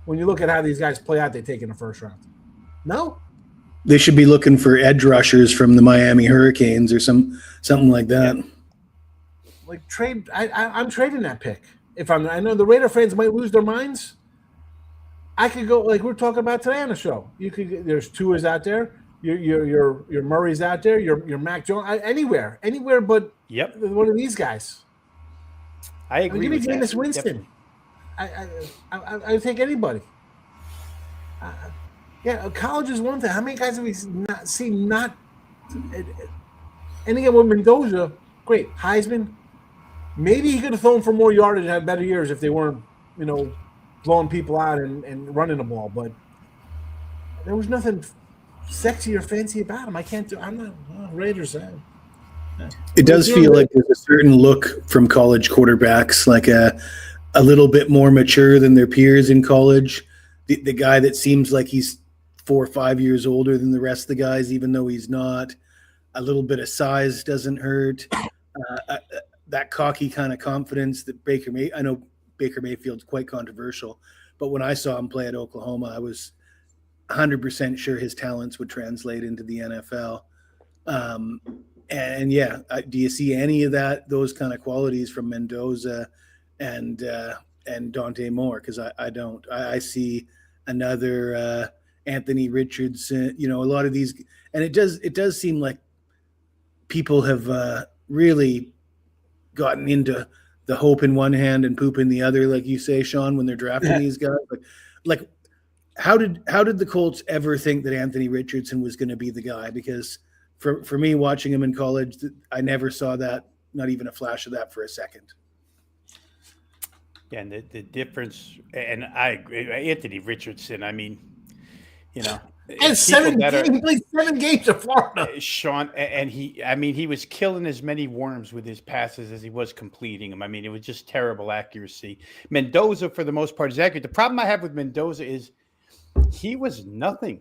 When you look at how these guys play out, they take in the first round. No, They should be looking for edge rushers from the Miami Hurricanes or something like that. Yeah. Like trade, I'm trading that pick. I know the Raider fans might lose their minds. I could go like we're talking about today on the show. There's Tua's out there. Your Murray's out there. Your Mac Jones. Anywhere but one of these guys. I agree. Give me with Jameis that. Winston. I take anybody. College is one thing. How many guys have we seen not? And again, with Mendoza, great Heisman. Maybe he could have thrown for more yardage and had better years if they weren't, blowing people out and running the ball. But there was nothing sexy or fancy about him. I'm not Raiders. It does feel like there's a certain look from college quarterbacks, like a little bit more mature than their peers in college. The guy that seems like he's 4 or 5 years older than the rest of the guys, even though he's not. A little bit of size doesn't hurt. That cocky kind of confidence that I know Baker Mayfield's quite controversial, but when I saw him play at Oklahoma, I was 100% sure his talents would translate into the NFL. Do you see any of those kind of qualities from Mendoza and Dante Moore? Because I don't. I see another Anthony Richardson. A lot of these, and it does seem like people have really gotten into the hope in one hand and poop in the other, like you say, Sean, when they're drafting these guys. Like, how did the Colts ever think that Anthony Richardson was going to be the guy? Because for me, watching him in college, I never saw that, not even a flash of that for a second. Yeah, and the difference, and I agree, Anthony Richardson. I mean, and he played 7 games at Florida. Sean, and he was killing as many worms with his passes as he was completing them. I mean, it was just terrible accuracy. Mendoza, for the most part, is accurate. The problem I have with Mendoza is he was nothing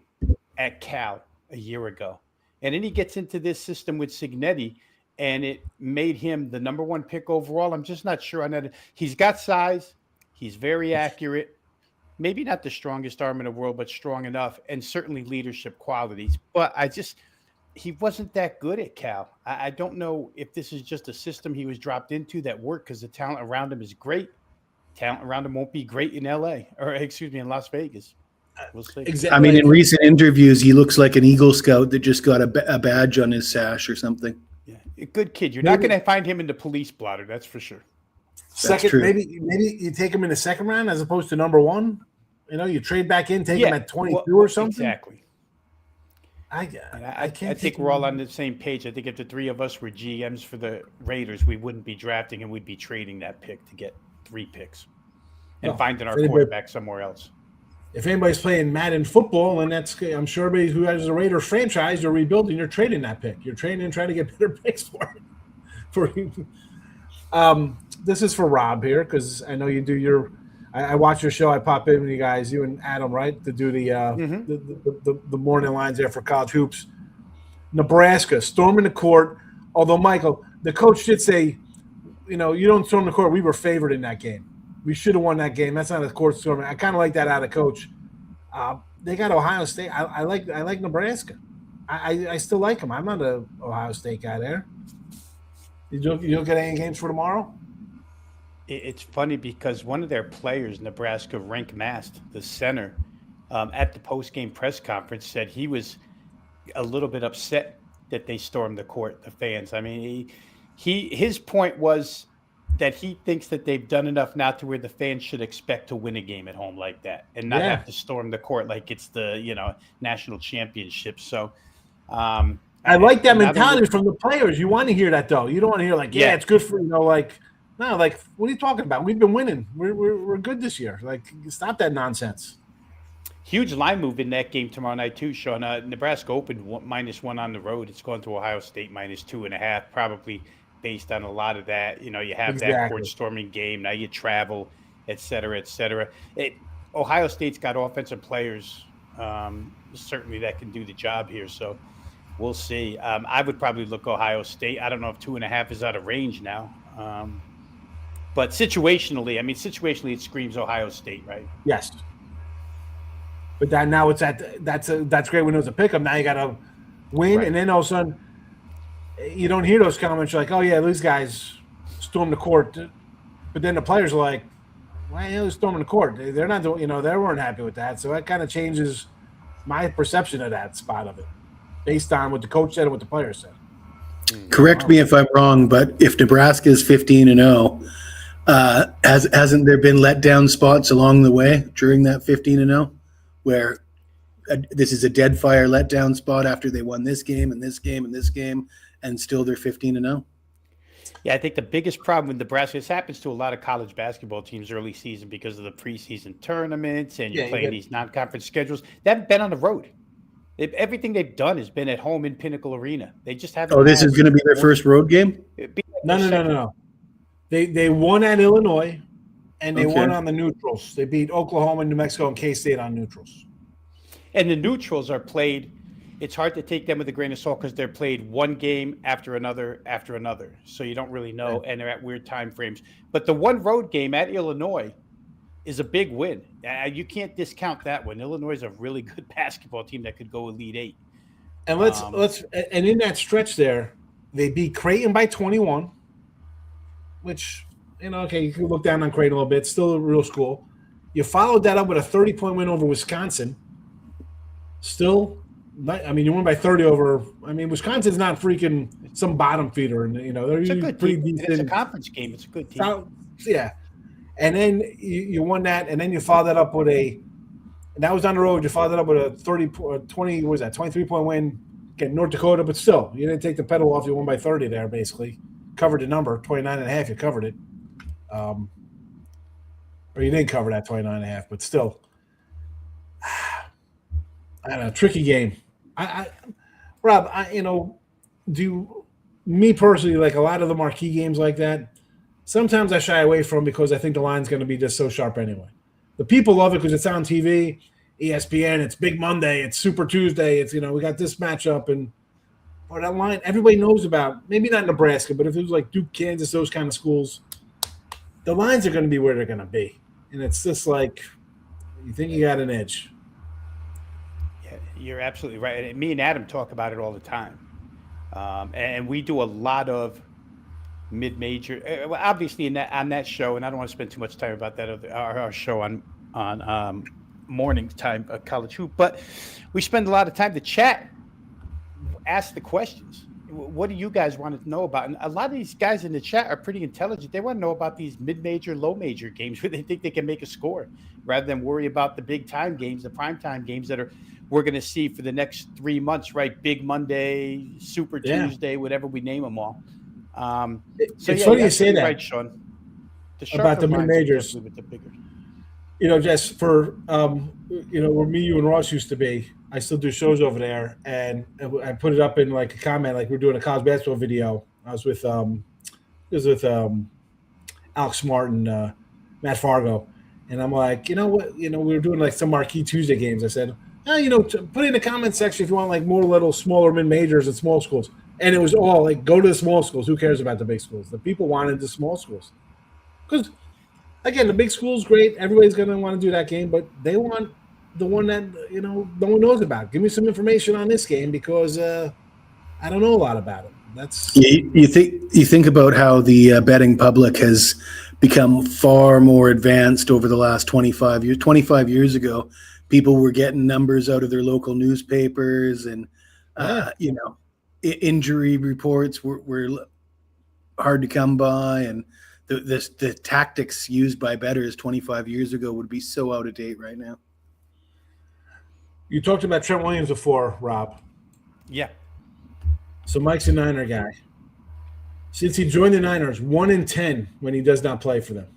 at Cal a year ago. And then he gets into this system with Cignetti, and it made him the number 1 pick overall. I'm just not sure on that. He's got size. He's very accurate. Maybe not the strongest arm in the world, but strong enough, and certainly leadership qualities. But he wasn't that good at Cal. I don't know if this is just a system he was dropped into that worked, because the talent around him is great. Talent around him won't be great in in Las Vegas. We'll see. Exactly. I mean, in recent interviews, he looks like an Eagle Scout that just got a badge on his sash or something. Yeah, a good kid. You're not going to find him in the police blotter, that's for sure. Second, maybe you take him in the second round as opposed to number 1. You trade back in, take him at 22 or something. Exactly. I think we're all on the same page. I think if the 3 of us were GMs for the Raiders, we wouldn't be drafting him. We'd be trading that pick to get 3 picks and finding our quarterback somewhere else. If anybody's playing Madden football, and I'm sure everybody who has a Raiders franchise, you're rebuilding, you're trading that pick. You're trading and trying to get better picks for it. This is for Rob here, because I know you do I watch your show. I pop in with you guys, you and Adam, right, to do the morning lines there for college hoops. Nebraska storming the court. Although, Michael, the coach did say, you don't storm the court. We were favored in that game. We should have won that game. That's not a court storming. I kind of like that out of coach. They got Ohio State. I like Nebraska. I still like them. I'm not an Ohio State guy there. You don't get any games for tomorrow? It's funny because one of their players, Nebraska, Rink Mast, the center, at the post-game press conference said he was a little bit upset that they stormed the court, the fans. I mean, his point was that he thinks that they've done enough now to where the fans should expect to win a game at home like that and not have to storm the court like it's the national championship. So I like that mentality from the players. You want to hear that, though. You don't want to hear it's good for no, what are you talking about? We've been winning. We're good this year. Stop that nonsense. Huge line move in that game tomorrow night too, Sean. Nebraska opened -1 on the road. It's going to Ohio State -2.5, probably based on a lot of that. You have that court storming game. Now you travel, et cetera, et cetera. Ohio State's got offensive players Certainly that can do the job here. So we'll see. I would probably look Ohio State. I don't know if 2.5 is out of range now. But situationally, it screams Ohio State, right? Yes. But now it's that's great when it was a pick-up. Now you got to win, Right. and then all of a sudden you don't hear those comments. You're like, oh yeah, these guys stormed the court, but then the players are like, why are they storming the court? They're not doing, they weren't happy with that. So that kind of changes my perception of that spot of it, based on what the coach said and what the players said. Correct me if I'm wrong, but if Nebraska is 15-0, hasn't there been letdown spots along the way during that 15-0, where this is a dead fire letdown spot after they won this game and this game and this game, and still they're 15-0? Yeah, I think the biggest problem with Nebraska, this happens to a lot of college basketball teams early season because of the preseason tournaments and you're playing these non-conference schedules. They haven't been on the road. Everything they've done has been at home in Pinnacle Arena. They just haven't. Oh, this is going to be their first road game? No. They won at Illinois, and they won on the neutrals. They beat Oklahoma, New Mexico, and K-State on neutrals. And the neutrals are played. It's hard to take them with a grain of salt because they're played one game after another. So you don't really know, and they're at weird time frames. But the one road game at Illinois is a big win. You can't discount that one. Illinois is a really good basketball team that could go Elite Eight. And and in that stretch there, they beat Creighton by 21, which, you can look down on Creighton a little bit. Still a real school. You followed that up with a 30-point win over Wisconsin. Still, you won by 30 over. Wisconsin's not freaking some bottom feeder, and they're It's a usually good pretty team. decent. It's a conference game. It's a good team. Yeah, and then you won that, and then you followed that up with and that was on the road. You followed that up with a 23-point win against North Dakota, but still, you didn't take the pedal off. You won by 30 there, basically. Covered the number, 29.5. You covered it. Or you didn't cover that 29.5, but still. I don't know, tricky game. Rob, me personally, like a lot of the marquee games like that, sometimes I shy away from because I think the line's going to be just so sharp anyway. The people love it because it's on TV, ESPN, it's Big Monday, it's Super Tuesday, it's, we got this matchup, and that line everybody knows about. Maybe not Nebraska, but if it was like Duke, Kansas, those kind of schools, the lines are going to be where they're going to be. And it's just like, you think you got an edge. You're absolutely right. And me and Adam talk about it all the time. And we do a lot of mid-major. Obviously, on that show, and I don't want to spend too much time about that, our show on morning time, college hoop. But we spend a lot of time. The chat asks the questions. What do you guys want to know about? And a lot of these guys in the chat are pretty intelligent. They want to know about these mid-major, low-major games where they think they can make a score rather than worry about the big-time games, the prime-time games that we're going to see for the next 3 months, right? Big Monday, Super Tuesday, whatever we name them all. It's funny you say that, right, Sean. About the mid-majors. Just for, where me, you, and Ross used to be, I still do shows over there, and I put it up in like a comment, like we're doing a college basketball video. I was with Alex Smart and Matt Fargo, and I'm like, we were doing like some marquee Tuesday games. I said, put in the comment section if you want like more little smaller mid majors and small schools. And it was all like, go to the small schools. Who cares about the big schools? The people wanted the small schools because, again, the big schools great. Everybody's gonna want to do that game, but they want the one that no one knows about. Give me some information on this game because I don't know a lot about it. That's you think about how the betting public has become far more advanced over the last 25 years. 25 years ago, people were getting numbers out of their local newspapers, and injury reports were hard to come by, and the tactics used by bettors 25 years ago would be so out of date right now. You talked about Trent Williams before, Rob. Yeah. So Mike's a Niner guy. Since he joined the Niners, 1-10 when he does not play for them.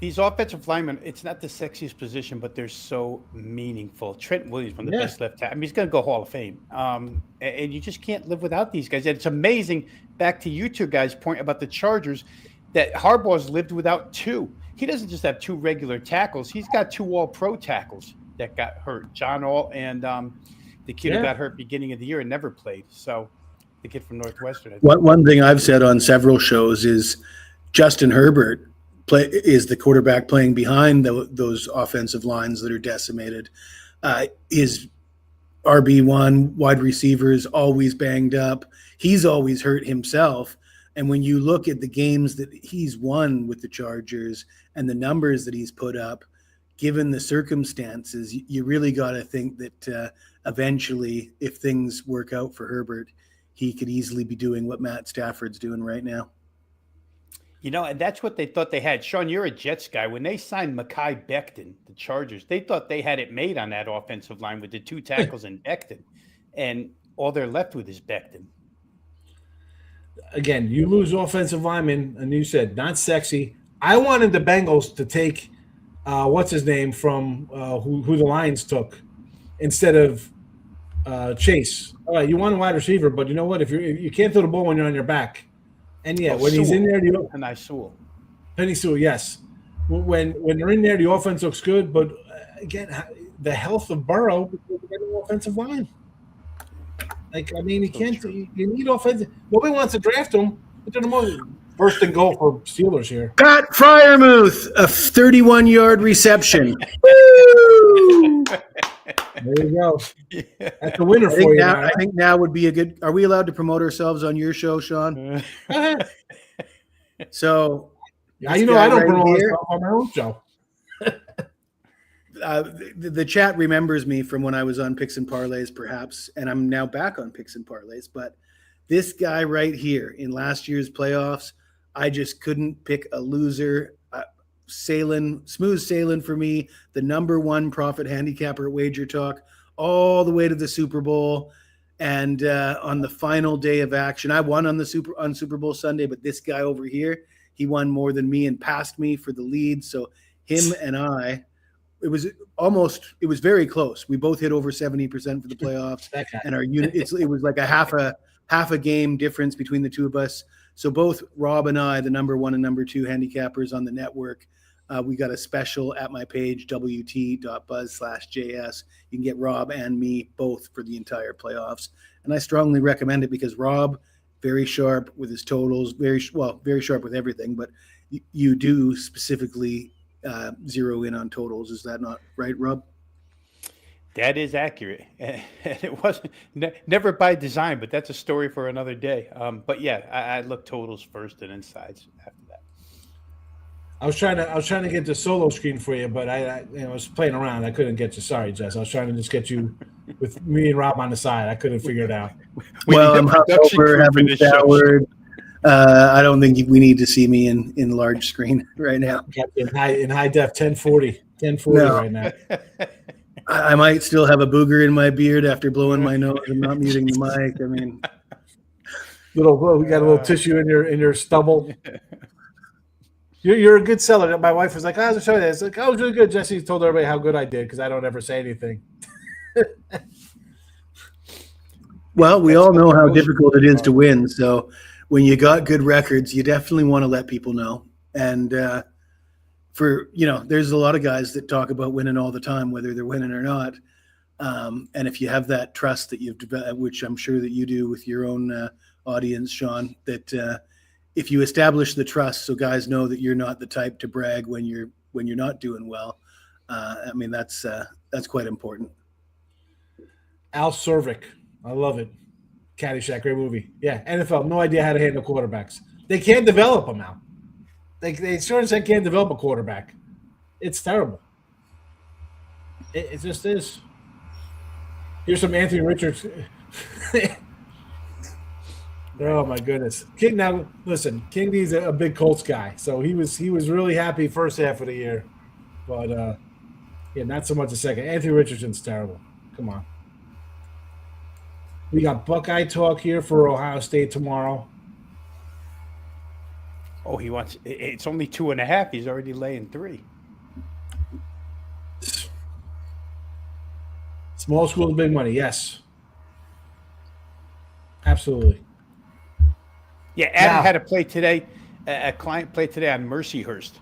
These offensive linemen, it's not the sexiest position, but they're so meaningful. Trent Williams, one of the best left tackle. He's going to go Hall of Fame. And you just can't live without these guys. And it's amazing, back to you two guys' point about the Chargers, that Harbaugh's lived without two. he doesn't just have 2 regular tackles. He's got 2 All-Pro tackles that got hurt. John All and the kid who got hurt beginning of the year and never played. So the kid from Northwestern. One thing I've said on several shows is Justin Herbert is the quarterback playing behind those offensive lines that are decimated. His RB1 wide receivers always banged up. He's always hurt himself. And when you look at the games that he's won with the Chargers and the numbers that he's put up, given the circumstances, you really got to think that eventually, if things work out for Herbert, he could easily be doing what Matt Stafford's doing right now. And that's what they thought they had. Sean, you're a Jets guy. When they signed Mekhi Becton, the Chargers, they thought they had it made on that offensive line with the 2 tackles and Becton. And all they're left with is Becton. Again, you lose offensive linemen, and you said not sexy. I wanted the Bengals to take what's his name from who the Lions took instead of Chase. All right, you want a wide receiver, but you know what? If you can't throw the ball when you're on your back, and when he's in there, Penny Sewell, yes. When they're in there, the offense looks good, but again, the health of Burrow, you get an offensive line. You can't. You need offensive. Nobody wants to draft him. But they're the most first and goal for Steelers here. Pat Fryermuth, a 31-yard reception. Woo! There you go. That's a winner for you. I think now would be a good. Are we allowed to promote ourselves on your show, Sean? So, I don't promote myself on my own show. The chat remembers me from when I was on Picks and Parlays, perhaps, and I'm now back on Picks and Parlays. But this guy right here in last year's playoffs, I just couldn't pick a loser. Smooth sailing for me, the number 1 profit handicapper at Wager Talk, all the way to the Super Bowl. And on the final day of action, I won on Super Bowl Sunday, but this guy over here, he won more than me and passed me for the lead. So him and I, it was very close. We both hit over 70% for the playoffs, and our unit, it was like a half a game difference between the two of us. So both Rob and I, the number 1 and number 2 handicappers on the network, we got a special at my page, wt.buzz/JS. You can get Rob and me both for the entire playoffs. And I strongly recommend it because Rob, very sharp with his totals, very sharp with everything, but you do specifically zero in on totals. Is that not right, Rob? That is accurate. And it wasn't never by design, but that's a story for another day. But yeah, I look totals first and insides after that. I was trying to get the solo screen for you, but I was playing around. I couldn't get you. Sorry, Jess. I was trying to just get you with me and Rob on the side. I couldn't figure it out. Well, I'm hungover, having showered. I don't think we need to see me in large screen right now. In high def, 1040 right now. I might still have a booger in my beard after blowing my nose and not muting the mic. I mean, we got a little tissue in your stubble. You're a good seller. My wife was like, "I was show you this." Like, I was really good. Jesse told everybody how good I did because I don't ever say anything. Well, we all know how difficult it is to win. So when you got good records, you definitely want to let people know. And there's a lot of guys that talk about winning all the time, whether they're winning or not. And if you have that trust that you've developed, which I'm sure that you do with your own audience, Sean, that if you establish the trust, so guys know that you're not the type to brag when you're not doing well. That's quite important. Al Cervic, I love it. Caddyshack, great movie. Yeah, NFL, no idea how to handle quarterbacks. They can't develop them now. They sort of said can't develop a quarterback. It's terrible. It just is. Here's some Anthony Richards. Oh my goodness, King. Now listen, King D's a big Colts guy, so he was really happy first half of the year, but not so much the second. Anthony Richardson's terrible. Come on. We got Buckeye talk here for Ohio State tomorrow. Oh, it's only 2.5. He's already laying 3. Small schools, big money. Yes, absolutely. Yeah, Adam had a play today. A client played today on Mercyhurst,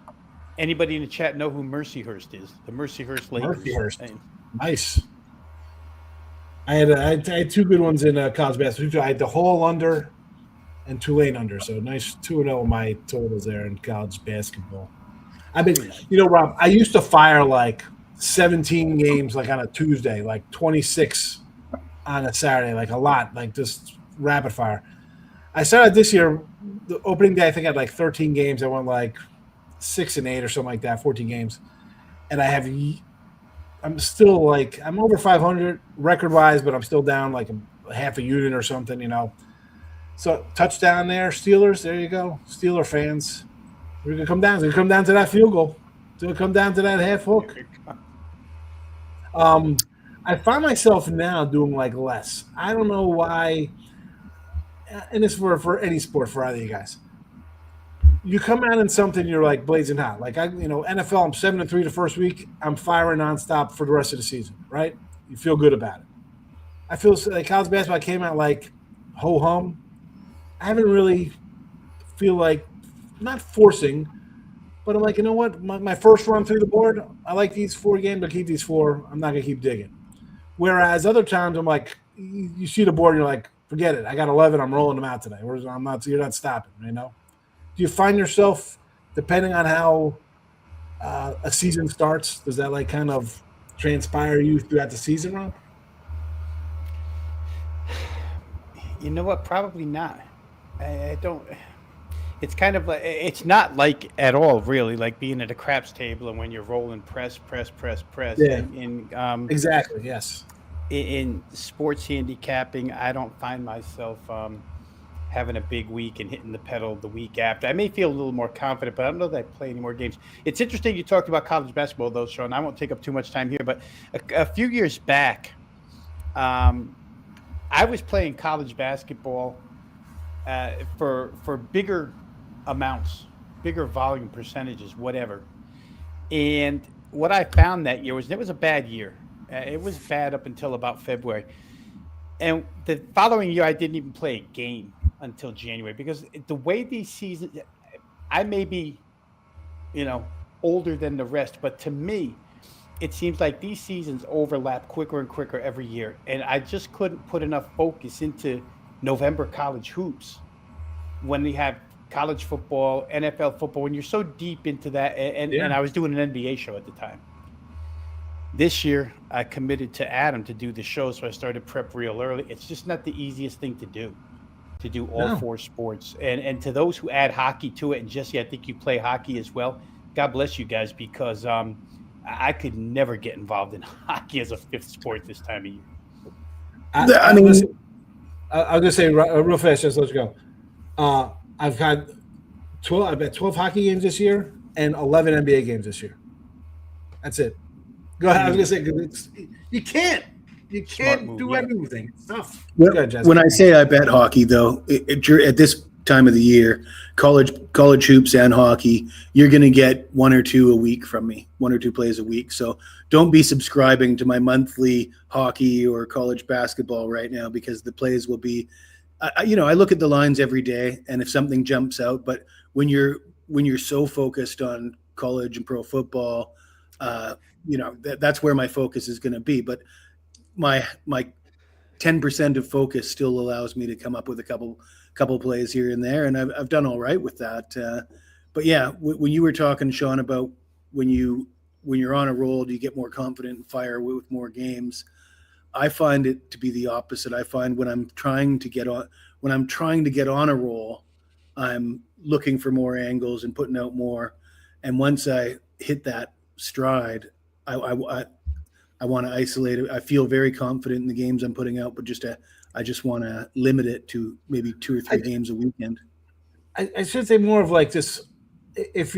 Anybody in the chat know who Mercyhurst is? The Mercyhurst Lakers. Mercyhurst. Nice. I had two good ones in college basketball. I had the Hall under and Tulane under. So nice 2-0 my totals there in college basketball. I mean, Rob, I used to fire like 17 games like on a Tuesday, like 26 on a Saturday, like a lot, like just rapid fire. I started this year, the opening day, I think I had like 13 games. I went like 6-8 or something like that, 14 games. And I'm still like, I'm over 500 record wise, but I'm still down like a half a unit or something, So touchdown there, Steelers. There you go, Steeler fans. We're gonna come down. It's gonna come down to that field goal. It's gonna come down to that half hook. I find myself now doing like less. I don't know why, and it's for any sport for either of you guys. You come out in something, you're like blazing hot. Like NFL, I'm 7-3 the first week. I'm firing nonstop for the rest of the season. Right? You feel good about it. I feel like college basketball came out like ho hum. I haven't really feel like not forcing, but I'm like, you know what? My first run through the board, I like these 4 games. I'll keep these 4. I'm not gonna keep digging. Whereas other times, I'm like, you see the board, and you're like, forget it. I got 11. I'm rolling them out today. You're not stopping. Do you find yourself, depending on how a season starts, does that like kind of transpire you throughout the season, Ron? You know what? Probably not. I don't. It's kind of like, it's not like at all really like being at a craps table and when you're rolling press. Yeah. Exactly. Yes. In sports handicapping, I don't find myself having a big week and hitting the pedal the week after. I may feel a little more confident, but I don't know that I play any more games. It's interesting you talked about college basketball, though, Sean. I won't take up too much time here, but a few years back, I was playing college basketball for bigger amounts, bigger volume percentages, whatever. And what I found that year was it was a bad year. It was bad up until about February. And the following year, I didn't even play a game until January because the way these seasons, I may be, older than the rest, but to me, it seems like these seasons overlap quicker and quicker every year. And I just couldn't put enough focus into November college hoops when we have college football, NFL football, when you're so deep into that. And I was doing an NBA show at the time. This year, I committed to Adam to do the show, so I started prep real early. It's just not the easiest thing to do all 4 sports. And to those who add hockey to it, and Jesse, I think you play hockey as well. God bless you guys, because I could never get involved in hockey as a 5th sport this time of year. I was going to say real fast, just let you go. I've had 12 hockey games this year and 11 NBA games this year. That's it. Go ahead. I was going to say, you can't do everything. It's tough. When I say I bet hockey, though, at this time of the year, college hoops and hockey, you're going to get 1 or 2 a week from me, 1 or 2 plays a week. So don't be subscribing to my monthly hockey or college basketball right now, because the plays will be, I look at the lines every day, and if something jumps out, but when you're so focused on college and pro football, that's where my focus is going to be. But my 10% of focus still allows me to come up with a couple plays here and there, and I've done all right with that. But yeah, when you were talking, Sean, about when you're on a roll, do you get more confident and fire with more games? I find it to be the opposite. I find when I'm trying to get on a roll, I'm looking for more angles and putting out more. And once I hit that stride, I want to isolate it. I feel very confident in the games I'm putting out, but I just want to limit it to maybe 2 or 3 games a weekend. I should say more of like this. If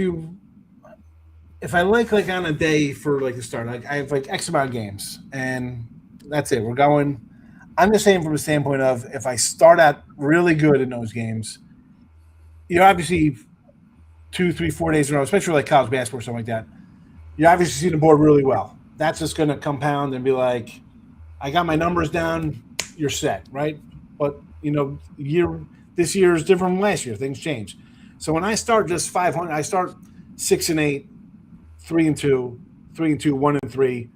I like on a day for like the start, like I have like X amount of games and that's it. We're going. I'm just saying from the standpoint of if I start out really good in those games, obviously 2, 3, 4 days in a row, especially like college basketball or something like that, you obviously see the board really well. That's just going to compound and be like, I got my numbers down, you're set, right? But, this year is different from last year. Things change. So when I start just 500, I start 6-8, 3-2, 3-2, 1-3,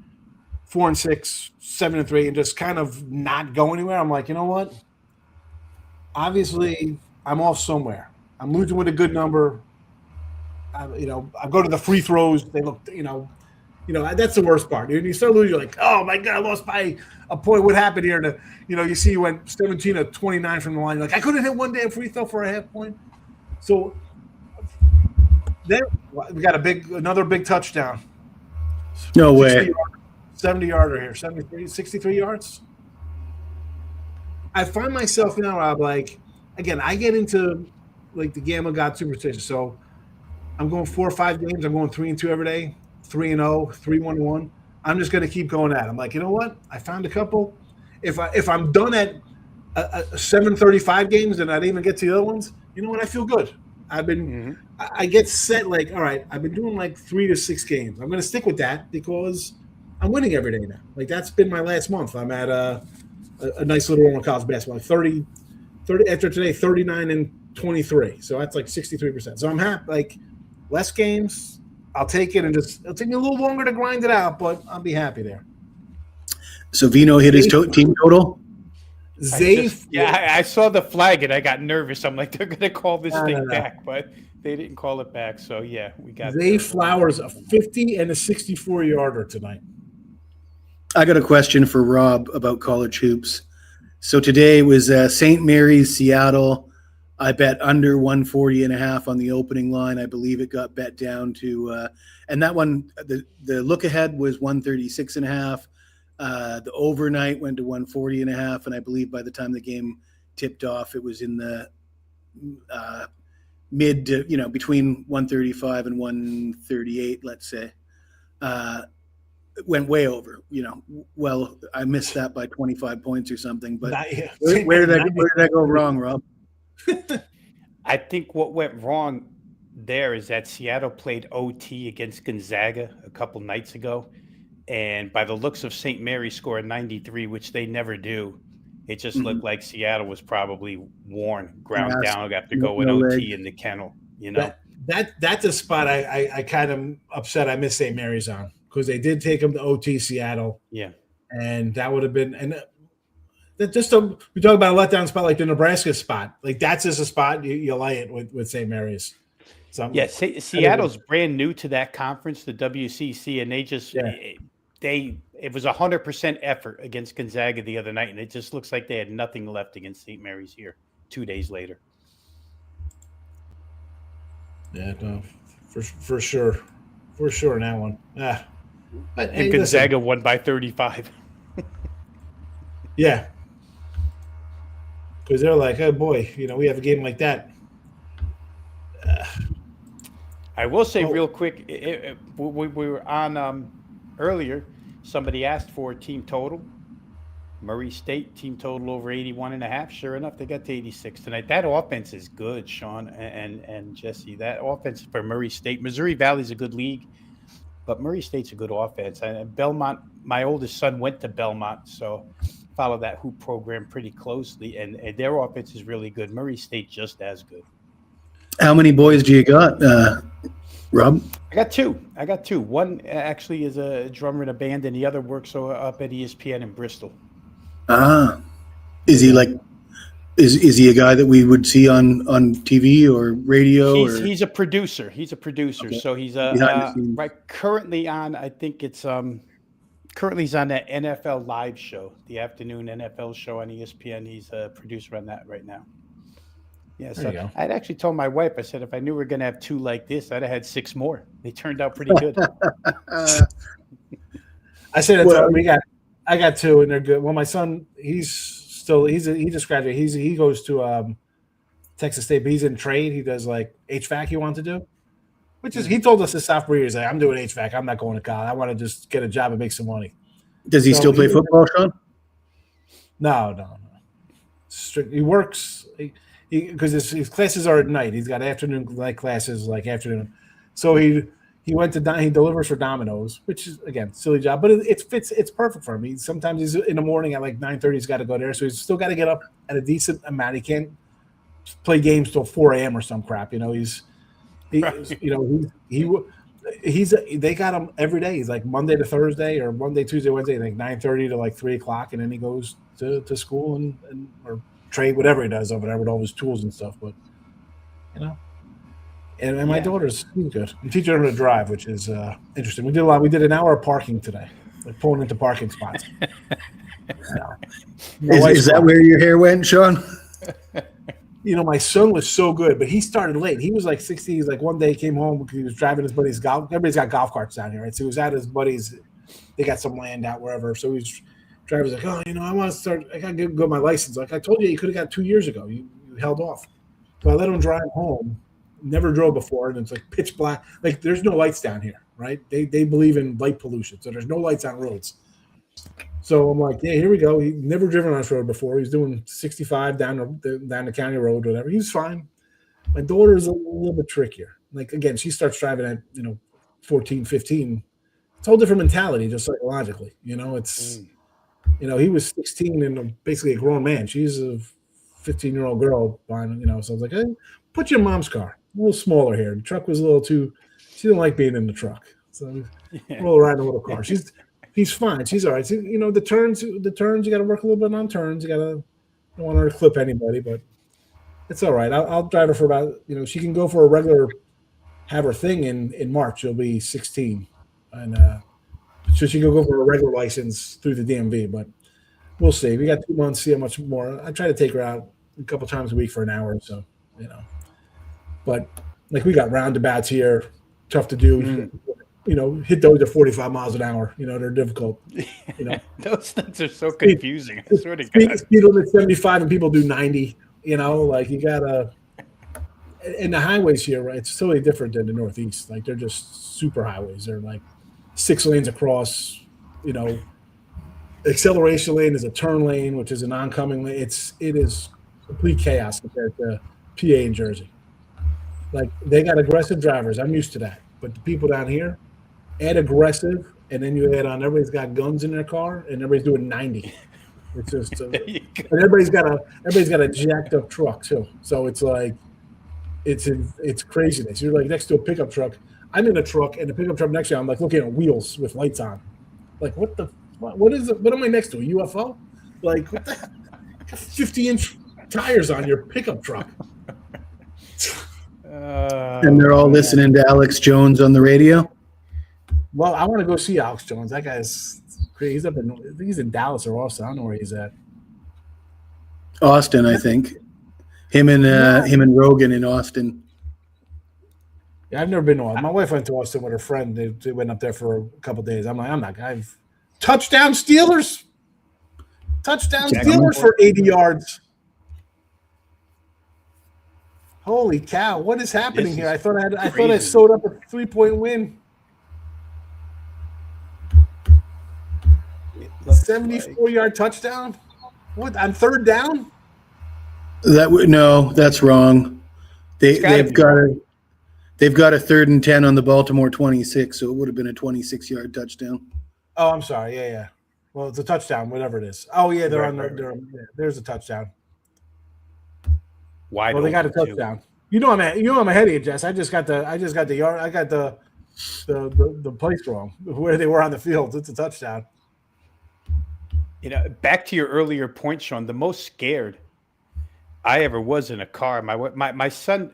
4-6, 7-3, and just kind of not go anywhere. I'm like, you know what? Obviously, I'm off somewhere. I'm losing with a good number. I go to the free throws. They look, that's the worst part. You start losing, you're like, oh my god, I lost by a point. What happened here? And you see you went 17 of 29 from the line. You're like, I couldn't hit one damn free throw for a half point. So then we got another big touchdown. No way. 70-yarder here, 63 yards. I find myself now, Rob, like, again, I get into like the gamma god superstition. So I'm going 4 or 5 games. I'm going 3-2 every day, 3-0, 3-1-1. I'm just going to keep going at it. I'm like, you know what? I found a couple. If I'm done at 7:35 games and I didn't even get to the other ones, you know what? I feel good. I get set like, all right, I've been doing like 3 to 6 games. I'm going to stick with that because I'm winning every day now. Like that's been my last month. I'm at a nice little run of college basketball, like 30 after today, 39-23. So that's like 63%. So I'm happy. Like less games, I'll take it, and it'll take me a little longer to grind it out, but I'll be happy there. So Vino hit his team total. I saw the flag and I got nervous. I'm like, they're going to call this thing back, but they didn't call it back. So yeah, we got Zay Flowers a 50 and a 64-yarder tonight. I got a question for Rob about college hoops. So today was St. Mary's, Seattle. I bet under 140.5 on the opening line. I believe it got bet down to, and that one, the look ahead was 136.5. The overnight went to 140.5, and I believe by the time the game tipped off, it was in the mid to, between 135 and 138, let's say. Went way over, well, I missed that by 25 points or something, but where did that go wrong, Rob? I think what went wrong there is that Seattle played OT against Gonzaga a couple nights ago. And by the looks of St. Mary's scored 93, which they never do. It just looked like Seattle was probably worn, ground down, got to go with OT in the kennel, That's a spot I kind of upset I missed St. Mary's on, because they did take them to OT Seattle. Yeah. And that would have been – and we talk about a letdown spot like the Nebraska spot. Like that's just a spot you lay it with St. Mary's. Seattle's brand new to that conference, the WCC, and they just it was 100% effort against Gonzaga the other night, and it just looks like they had nothing left against St. Mary's here 2 days later. Yeah, no, for sure in that one. And Gonzaga won by 35. Yeah. Because they're like, oh boy, we have a game like that. I will say real quick, we were on earlier, somebody asked for a team total. Murray State team total over 81.5. Sure enough, they got to 86 tonight. That offense is good, Sean and Jesse. That offense for Murray State. Missouri Valley's a good league, but Murray State's a good offense. And Belmont, my oldest son went to Belmont, so follow that hoop program pretty closely, and their offense is really good. Murray State just as good. How many boys do you got, Rob? I got two. One actually is a drummer in a band, and the other works up at ESPN in Bristol. Is he is he a guy that we would see on TV or radio? He's a producer. Okay. So he's currently on. I think it's currently he's on that NFL Live show, the afternoon NFL show on ESPN. He's a producer on that right now. Yeah, so I'd actually told my wife, I said, if I knew we were going to have two like this, I'd have had 6 more. They turned out pretty good. I said, I got 2 and they're good. Well, my son, he just graduated. He goes to Texas State, but he's in trade. He does like HVAC he wants to do, which is, he told us his sophomore year, he's like, I'm doing HVAC. I'm not going to college. I want to just get a job and make some money. Does he still play football, Sean? No. He works because his classes are at night. He's got afternoon night classes, like afternoon. So he delivers for Domino's, which is, again, silly job, but it's perfect for him. Sometimes he's in the morning at like 9:30. He's got to go there, so he's still got to get up at a decent amount. He can't play games till 4 a.m. or some crap. They got him every day. He's like Monday to Thursday or Monday, Tuesday, Wednesday, like 9:30 to like 3:00, and then he goes to school and or trade, whatever he does over there with all his tools and stuff. But you know, and my daughter's good. I'm teaching her to drive, which is interesting. We did a lot. We did an hour of parking today, like pulling into parking spots. Is that where your hair went, Sean? My son was so good, but he started late. He was like 60. He's like one day he came home because he was driving his buddy's golf. Everybody's got golf carts down here, right? So he was at his buddy's. They got some land out wherever. So he's driving. He's like, I want to start. I got to go my license. Like I told you could have got 2 years ago. You held off. So I let him drive home. Never drove before, and it's like pitch black. Like there's no lights down here, right? They believe in light pollution, so there's no lights on roads. So I'm like, yeah, here we go. He never driven on this road before. He's doing 65 down the county road, whatever. He's fine. My daughter's a little bit trickier. Like, again, she starts driving at, 14, 15. It's a whole different mentality, just psychologically. It's, he was 16 and basically a grown man. She's a 15-year-old girl. So I was like, hey, put your mom's car. A little smaller here. The truck was a little too, she didn't like being in the truck. So roll around in a little car. He's fine. She's all right. So, the turns, you got to work a little bit on turns. You got to, don't want her to clip anybody, but it's all right. I'll drive her for about, she can go for a regular, have her thing in March. She'll be 16. And so she can go for a regular license through the DMV, but we'll see. We got 2 months, see how much more. I try to take her out a couple times a week for an hour or so, But, like, we got roundabouts here, tough to do. Hit those at 45 miles an hour. They're difficult. Those things are so confusing. I swear to God. Speed limit 75 and people do 90. Like you gotta. And the highways here, right? It's totally different than the Northeast. Like they're just super highways. They're like 6 lanes across. Acceleration lane is a turn lane, which is an oncoming lane. It is complete chaos compared to PA and Jersey. Like they got aggressive drivers. I'm used to that, but the people down here. Add aggressive, and then you add on everybody's got guns in their car, and everybody's doing 90. It's just, and everybody's got a jacked up truck too. So it's like, it's craziness. You're like next to a pickup truck. I'm in a truck, and the pickup truck next to you, I'm like looking at wheels with lights on. Like what is it? What am I next to? A UFO? Like what the 50-inch tires on your pickup truck? And they're all listening to Alex Jones on the radio. Well, I want to go see Alex Jones. That guy's crazy. He's up in, I think he's in Dallas or Austin. I don't know where he's at. Austin, I think. Him and Rogan in Austin. Yeah, I've never been to Austin. My wife went to Austin with her friend. They went up there for a couple of days. I'm like, I'm not. Touchdown Steelers. Touchdown Steelers for 80 yards. Holy cow! What is happening here? I thought I sewed up a 3-point win. 74-yard touchdown? What, on third down? No, that's wrong. They've got a 3rd and 10 on the Baltimore 26, so it would have been a 26-yard touchdown. Oh, I'm sorry. Yeah. Well, it's a touchdown, whatever it is. Oh yeah, there's a touchdown. Why? Well, they got a touchdown. I'm ahead of you, Jess. I just got the yard. I got the place wrong where they were on the field. It's a touchdown. Back to your earlier point, Sean, the most scared I ever was in a car. My son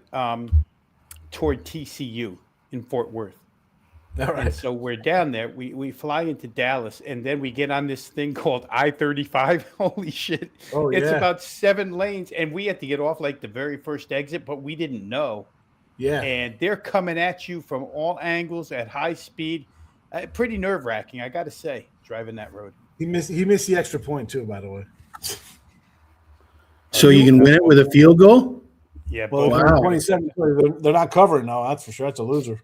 toured TCU in Fort Worth. All right. And so we're down there. We fly into Dallas, and then we get on this thing called I-35. Holy shit. Oh, yeah. It's about 7 lanes, and we had to get off like the very first exit, but we didn't know. Yeah. And they're coming at you from all angles at high speed. Pretty nerve-wracking, I got to say, driving that road. He missed the extra point too, by the way. So you can win it with a field goal? Yeah. Well, wow. 27, they're not covering. No, that's for sure. That's a loser.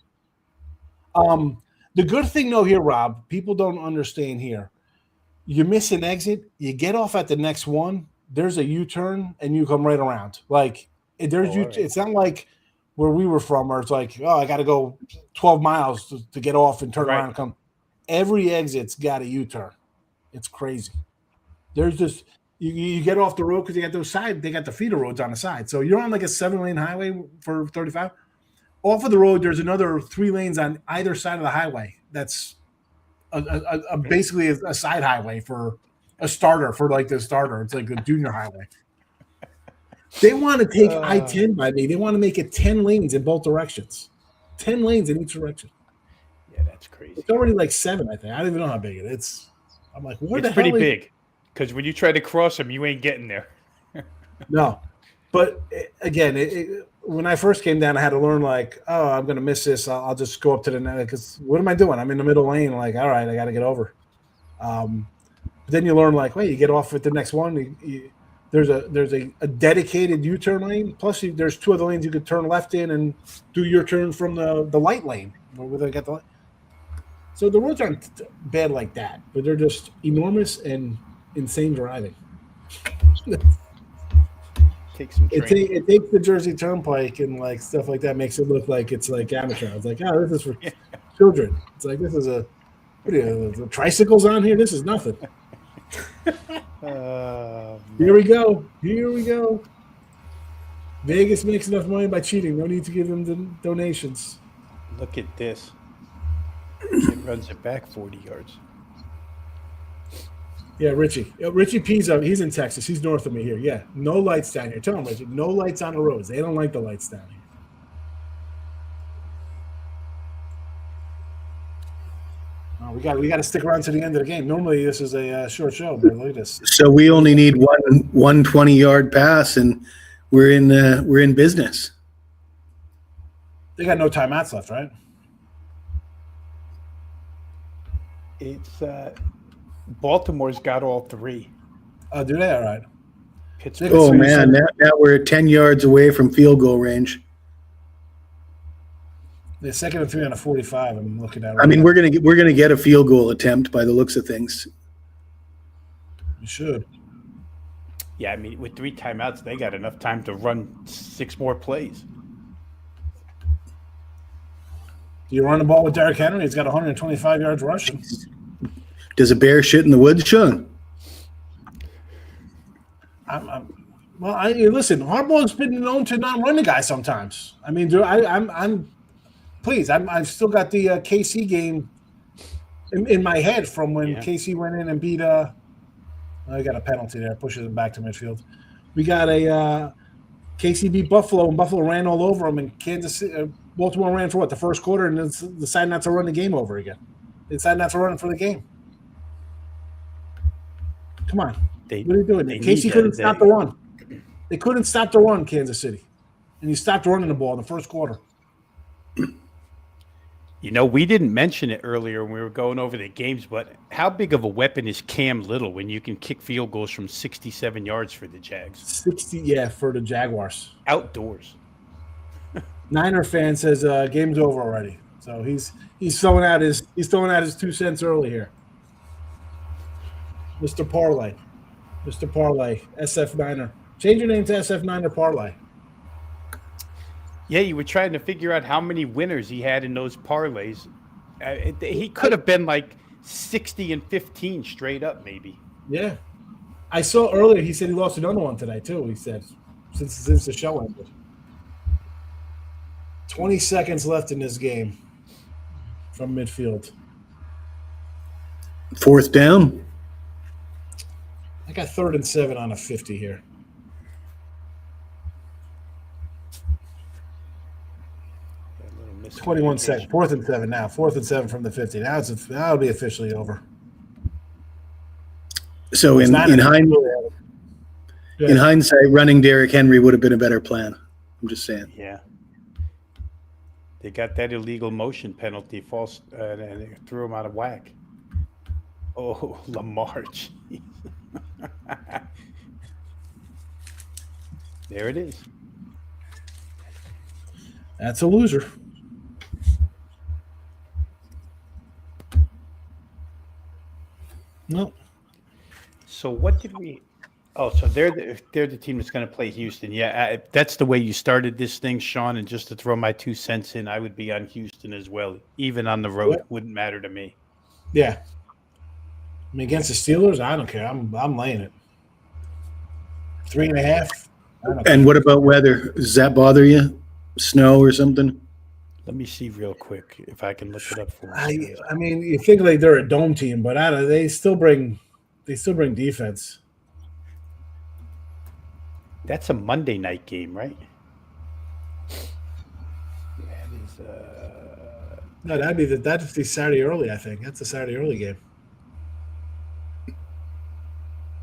The good thing though here, Rob, people don't understand here. You miss an exit, you get off at the next one. There's a U-turn, and you come right around. Like there's right. It's not like where we were from, where it's like, I got to go 12 miles to get off and turn around and come. Every exit's got a U-turn. It's crazy. There's just you get off the road because they got the feeder roads on the side. So you're on like a 7-lane highway for 35. off of the road, there's another 3 lanes on either side of the highway. That's basically a side highway for a starter, for like the starter. It's like a junior highway. They want to take I-10 by me. They want to make it 10 lanes in both directions. 10 lanes in each direction. Yeah, that's crazy. It's already like 7, I think. I don't even know how big it is. I'm like, what the hell? It's pretty big. Because when you try to cross them, you ain't getting there. No. But again, when I first came down, I had to learn like, oh, I'm going to miss this. I'll just go up to the net because what am I doing? I'm in the middle lane. Like, all right, I got to get over. But then you learn like, wait, you get off at the next one. There's a dedicated U-turn lane. Plus, there's 2 other lanes you could turn left in and do your turn from the light lane where they got the light. So the roads aren't bad like that, but they're just enormous and insane driving. Take some training. It takes the Jersey Turnpike and like stuff like that, makes it look like it's like amateur. It's like, oh, this is for children. It's like this is the tricycles on here. This is nothing. Here we go. Vegas makes enough money by cheating. No need to give them the donations. Look at this. It runs it back 40 yards. Yeah, Richie. Richie P's up. He's in Texas. He's north of me here. Yeah, no lights down here. Tell him, Richie, no lights on the roads. They don't like the lights down here. Oh, we got to stick around to the end of the game. Normally, this is a short show, but look at this. So we only need one 20-yard pass, and we're in business. They got no timeouts left, right? It's Baltimore's got all 3. Oh, do they? All right. Pittsburgh. Oh man, now we're 10 yards away from field goal range. The 2nd and 3 on a 45. I'm looking at. I mean, we're gonna get a field goal attempt by the looks of things. You should. Yeah, I mean, with 3 timeouts, they got enough time to run 6 more plays. Do you run the ball with Derrick Henry? He's got 125 yards rushing. Does a bear shit in the woods, Sean? Listen. Harbaugh's been known to not run the guy sometimes. I mean, I've still got the KC game in my head from when KC went in and beat. I got a penalty there, pushes him back to midfield. We got a KC beat Buffalo, and Buffalo ran all over them, and Baltimore ran for the first quarter, and then decided not to run the game over again. They decided not to run it for the game. Come on. What are you doing? KC couldn't stop the run. They couldn't stop the run, Kansas City. And you stopped running the ball in the first quarter. You know, we didn't mention it earlier when we were going over the games, but how big of a weapon is Cam Little when you can kick field goals from 67 yards for the Jags? 60, yeah, for the Jaguars. Outdoors. Niner fan says game's over already. So he's throwing out his 2 cents early here. Mr. Parlay, SF Niner. Change your name to SF Niner Parlay. Yeah, you were trying to figure out how many winners he had in those parlays. He could have been like 60 and 15 straight up, maybe. Yeah. I saw earlier he said he lost another one today, too, he said, since the show ended. 20 seconds left in this game from midfield. 4th down. I got 3rd and 7 on a 50 here. Miss 21 seconds. 4th and 7 now. 4th and 7 from the 50. Now it'll be officially over. So in hindsight, running Derrick Henry would have been a better plan. I'm just saying. Yeah. They got that illegal motion penalty, false, and they threw him out of whack. Oh, Lamar. There it is. That's a loser. No. So what did we? Oh, so they're the team that's going to play Houston. Yeah, that's the way you started this thing, Sean. And just to throw my 2 cents in, I would be on Houston as well. Even on the road, it wouldn't matter to me. Yeah. I mean, against the Steelers, I don't care. I'm laying it. 3.5. And what about weather? Does that bother you? Snow or something? Let me see real quick if I can look it up for us. I mean, you think like they're a dome team, but they still bring defense. That's a Monday night game, right? That is No, that'd be Saturday early. I think that's a Saturday early game.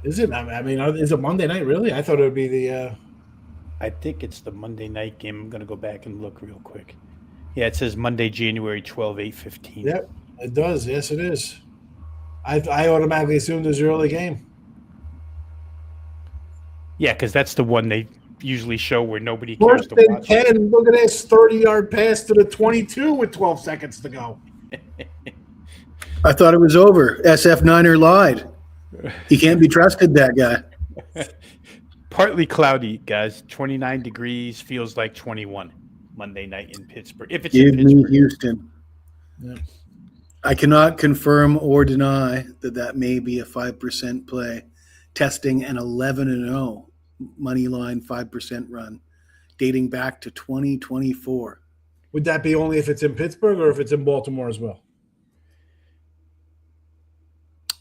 Is it? I mean, is it Monday night? Really? I thought it would be the. I think it's the Monday night game. I'm going to go back and look real quick. Yeah, it says Monday, January 12, 8:15. Yep, it does. Yes, it is. I automatically assumed it was the early game. Yeah, because that's the one they usually show where nobody cares First to and watch. 10. Look at this 30-yard pass to the 22 with 12 seconds to go. I thought it was over. SF Niner lied. He can't be trusted, that guy. Partly cloudy, guys. 29 degrees, feels like 21 Monday night in Pittsburgh. If it's Give in me Pittsburgh. Houston. Yep. I cannot confirm or deny that may be a 5% play. Testing an 11-0 money line 5% run, dating back to 2024. Would that be only if it's in Pittsburgh or if it's in Baltimore as well?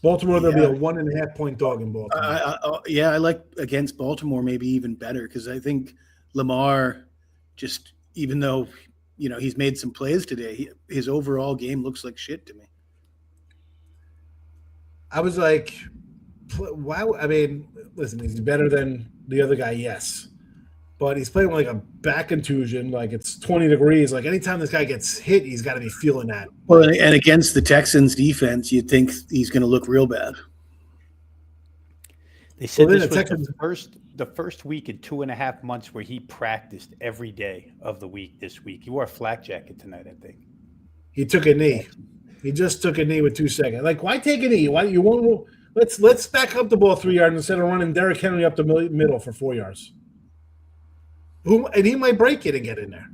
Baltimore, there'll be a 1.5 point dog in Baltimore. I like against Baltimore maybe even better because I think Lamar just, even though he's made some plays today, his overall game looks like shit to me. I was like, wow. I mean, listen, he's better than the other guy, yes. But he's playing with like a back contusion, like it's 20 degrees. Like anytime this guy gets hit, he's got to be feeling that. Well, and against the Texans defense, you'd think he's going to look real bad. They said this was the first week in 2.5 months where he practiced every day of the week this week. He wore a flak jacket tonight, I think. He took a knee. He just took a knee with 2 seconds. Like, why take a knee? Why you won't? Let's back up the ball 3 yards instead of running Derrick Henry up the middle for 4 yards. And he might break it and get in there.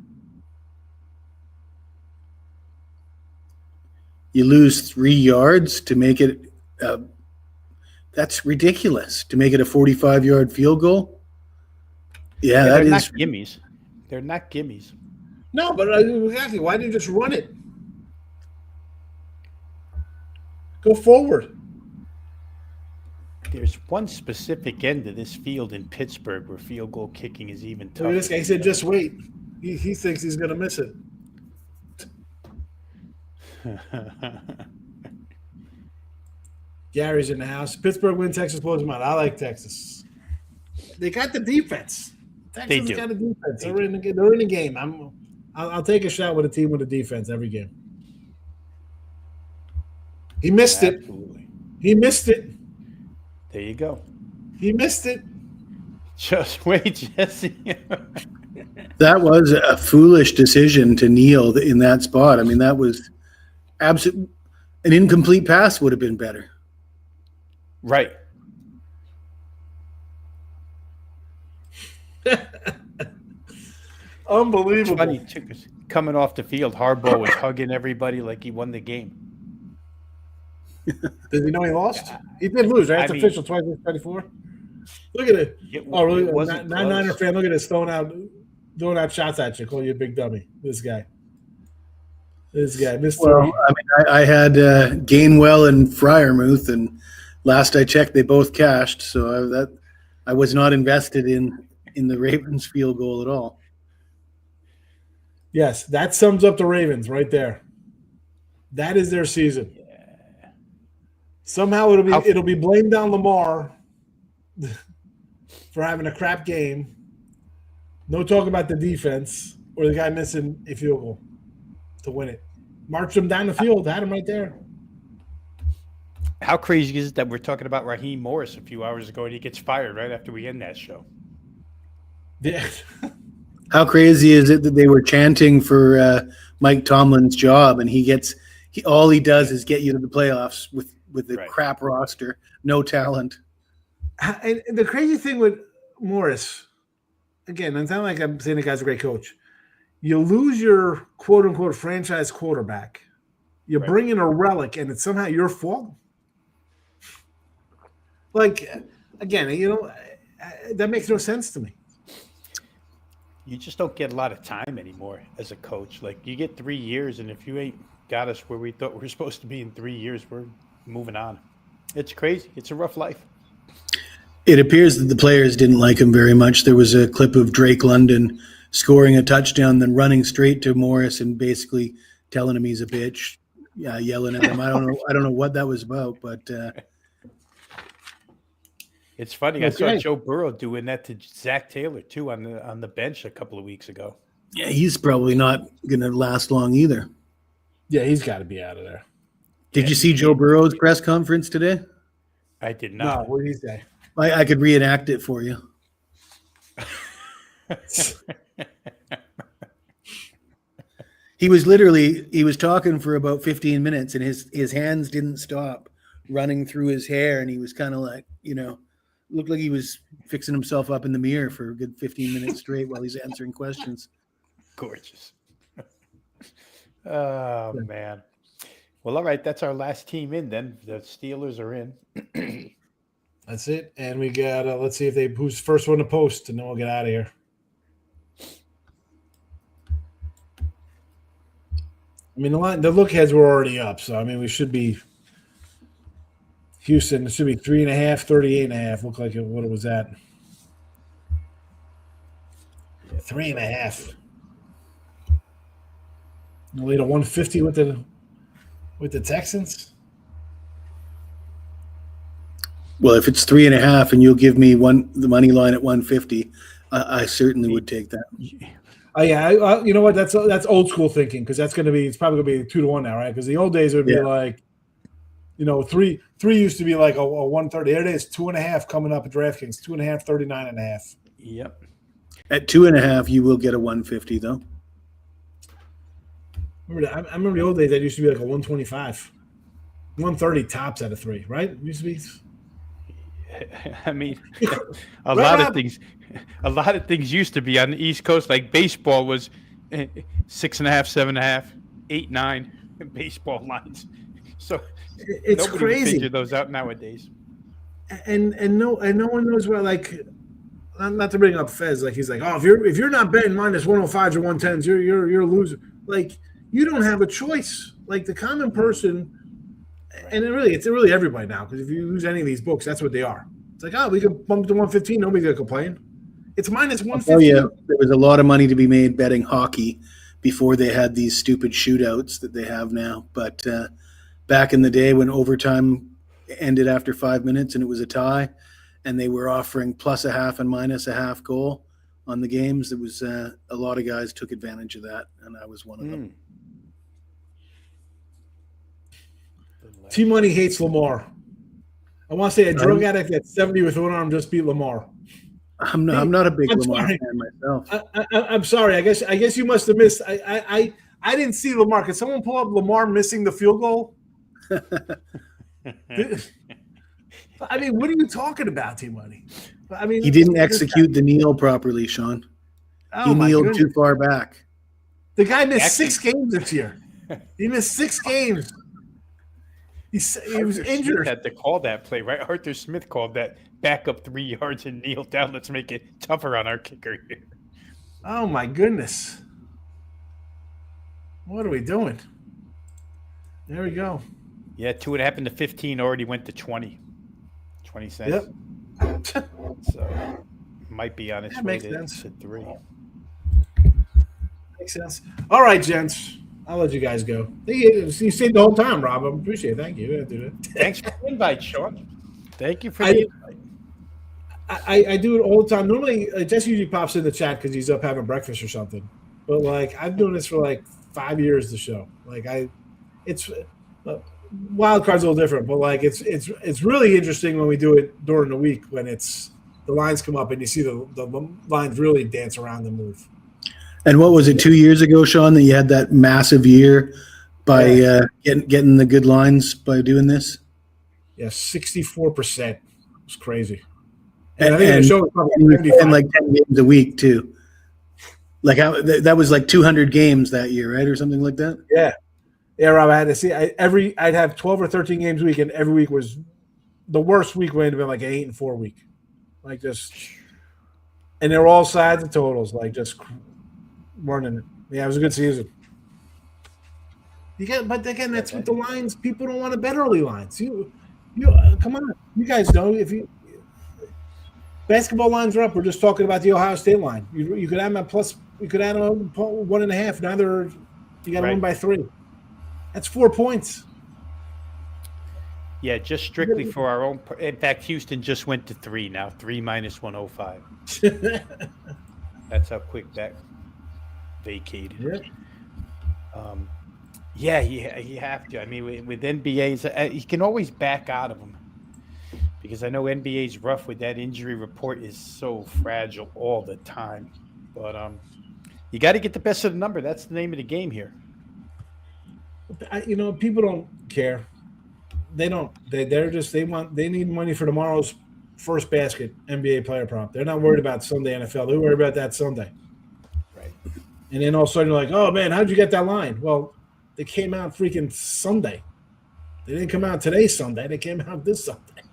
You lose 3 yards to make it. That's ridiculous. To make it a 45-yard field goal. Yeah, they're not gimmies. They're not gimmies. No, but exactly. Why didn't you just run it? Go forward. There's one specific end of this field in Pittsburgh where field goal kicking is even tougher. Look at this guy. He said, just wait. He thinks he's going to miss it. Gary's in the house. Pittsburgh win, Texas blows them out. I like Texas. They got the defense. Texas got the defense. They're in the game. I'll take a shot with a team with a defense every game. He missed it. He missed it. There you go. He missed it. Just wait, Jesse. That was a foolish decision to kneel in that spot. I mean, that was absolute. An incomplete pass would have been better. Right. Unbelievable. Funny, coming off the field, Harbaugh was hugging everybody like he won the game. Does he know he lost? He did lose, right? It's official 24. Look at it. Oh, really? Niner fan, look at this throwing out shots at you, call you a big dummy. This guy, Mr. Well, I mean, I had Gainwell and Freiermuth, and last I checked, they both cashed. So I was not invested in the Ravens field goal at all. Yes, that sums up the Ravens right there. That is their season. Somehow it'll be blamed on Lamar for having a crap game. No talk about the defense or the guy missing a field goal to win it. Marched him down the field, had him right there. How crazy is it that we're talking about Raheem Morris a few hours ago and he gets fired right after we end that show? Yeah. How crazy is it that they were chanting for Mike Tomlin's job and all he does is get you to the playoffs with a crap roster, no talent. And the crazy thing with Morris, again, it's not like I'm saying the guy's a great coach. You lose your quote-unquote franchise quarterback. You bring in a relic, and it's somehow your fault. Like, again, that makes no sense to me. You just don't get a lot of time anymore as a coach. Like you get 3 years, and if you ain't got us where we thought we were supposed to be in 3 years, we're moving on. It's crazy. It's a rough life. It appears that the players didn't like him very much. There was a clip of Drake London scoring a touchdown, then running straight to Morris and basically telling him he's a bitch, yelling at him. I don't know what that was about, but it's funny. I saw Joe Burrow doing that to Zach Taylor too on the bench a couple of weeks ago. yeah, he's probably not going to last long either. Yeah, he's got to be out of there. Did you see Joe Burrow's press conference today? I did No, not. what did he say? I could reenact it for you. He was talking for about 15 minutes and his hands didn't stop running through his hair, and he was kind of like, looked like he was fixing himself up in the mirror for a good 15 minutes straight while he's answering questions. Gorgeous. Oh, man. Well, all right. That's our last team in then. The Steelers are in. That's it. And we got, let's see who's the first one to post, and then we'll get out of here. I mean, the look heads were already up, so I mean, we should be Houston. It should be 3.5, 38.5. Look like what it was at. 3.5. You lead a 150 with the Texans. Well, if it's 3.5 and you'll give me the money line at 150, I certainly would take that. Oh yeah, you know what? That's old school thinking, because it's probably gonna be 2-1 now, right? Because the old days it would be like, three used to be like a 130. There it is, 2.5 coming up at DraftKings, 2.5, 39.5. Yep. At 2.5, you will get a 150 though. I remember the old days that used to be like a 125, 130 tops out of 3, right? It used to be. I mean, a lot of things used to be on the East Coast. Like baseball was 6.5, 7.5, 8, 9 baseball lines. So it's nobody crazy. would figure those out nowadays. And no one knows where, like, not to bring up Fez, like he's like, oh, if you're not betting minus 105s or 110s, you're a loser. Like, you don't have a choice. Like the common person. And it's really everybody now, because if you use any of these books, that's what they are. It's like, oh, we can bump to 115. Nobody's going to complain. It's minus 115. Oh, yeah. There was a lot of money to be made betting hockey before they had these stupid shootouts that they have now. But back in the day when overtime ended after 5 minutes and it was a tie, and they were offering plus a half and minus a half goal on the games, there was a lot of guys took advantage of that, and I was one of them. T-Money hates Lamar. I want to say a drug addict at 70 with one arm just beat Lamar. I'm not a big Lamar fan myself. I'm sorry. I guess you must have missed. I didn't see Lamar. Could someone pull up Lamar missing the field goal? I mean, what are you talking about, T-Money? I mean, he didn't execute the kneel properly, Sean. He kneeled too far back. The guy missed 6 games this year. He missed 6 games. He was injured. Smith had to call that play, right? Arthur Smith called that back up 3 yards and kneel down. Let's make it tougher on our kicker here. Oh, my goodness. What are we doing? There we go. Yeah, 2 it happened to 15, already went to 20 cents. Yep. So might be on its way to 3. Makes sense. All right, gents. I'll let you guys go. You stayed the whole time, Rob. I appreciate it. Thank you. Thanks for the invite, Sean. Thank you for the invite. I do it all the time. Normally, Jesse usually pops in the chat because he's up having breakfast or something. But, like, I've been doing this for, 5 years, the show. Wild Card's a little different, but, it's really interesting when we do it during the week when the lines come up and you see the lines really dance around and move. And what was it, 2 years ago, Sean, that you had that massive year by getting the good lines by doing this? Yeah, 64%. It was crazy. And I think the show was probably 10 games a week, too. That was 200 games that year, right, or something like that? Yeah. Yeah, Rob, I had to see. I'd have 12 or 13 games a week, and every week was the worst week would have been an 8-4 week. And they're all sides of totals, like just running it. Yeah, it was a good season. But again, that's with the lines. People don't want to bet early lines. Come on, you guys know if you basketball lines are up. We're just talking about the Ohio State line. You could add them plus. You could add them 1.5. Now you got to win by 3. That's 4 points. Yeah, just strictly for our own. In fact, Houston just went to 3 now. 3 minus 105. That's how quick that vacated. Yeah. You have to. I mean, with NBAs, you can always back out of them because I know NBA's rough with that injury report is so fragile all the time. But you got to get the best of the number. That's the name of the game here. People don't care. They don't. They need money for tomorrow's first basket NBA player prop. They're not worried about Sunday NFL. They're worried about that Sunday. Right. And then all of a sudden you're like, oh man, how'd you get that line? Well, they came out freaking Sunday. They didn't come out today Sunday. They came out this Sunday.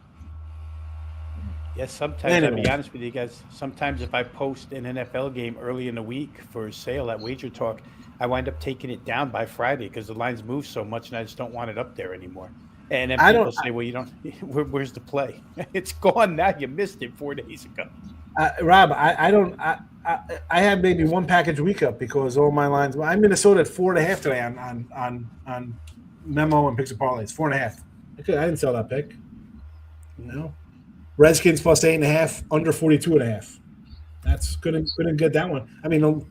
Yes, sometimes I'll be honest with you guys. Sometimes if I post an NFL game early in the week for sale at Wager Talk, I wind up taking it down by Friday because the lines move so much and I just don't want it up there anymore. And then people say, well, you don't, where's the play? It's gone now. You missed it 4 days ago. Rob, I have maybe one package a week up because all my lines, I'm Minnesota at 4.5 today on Memo and Picks and Parlays. 4.5. I didn't sell that pick. No. Redskins plus 8.5, under 42.5. That's couldn't get that one. I mean,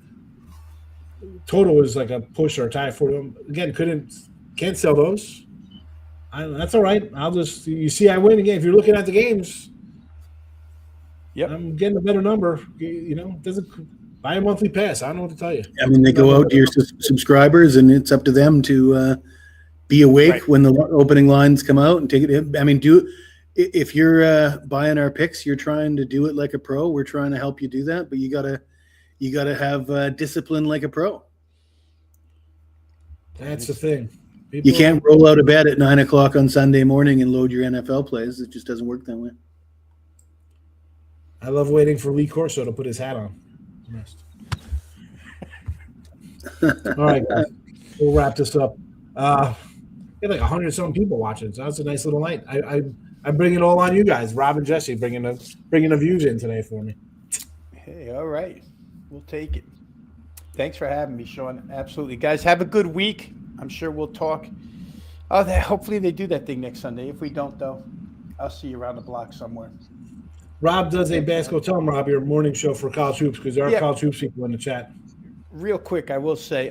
total was like a push or a tie for them. Again, can't sell those. That's all right. You see, I win again. If you're looking at the games, I'm getting a better number. Doesn't buy a monthly pass. I don't know what to tell you. I mean, they go out to your subscribers, and it's up to them to be awake when the opening lines come out and take it. I mean, if you're buying our picks, you're trying to do it like a pro. We're trying to help you do that, but you gotta have discipline like a pro. That's the thing. You can't roll out of bed at 9 o'clock on Sunday morning and load your NFL plays. It just doesn't work that way. I love waiting for Lee Corso to put his hat on. All right, guys. We'll wrap this up. We had like 100-some people watching, so that's a nice little night. I bring it all on you guys. Rob and Jesse bringing the views in today for me. Hey, all right. We'll take it. Thanks for having me, Sean. Absolutely. Guys, have a good week. I'm sure we'll talk. Hopefully they do that thing next Sunday. If we don't, though, I'll see you around the block somewhere. Rob does a basketball. Tell him, Rob, your morning show for college hoops because there are college hoops people in the chat. Real quick, I will say,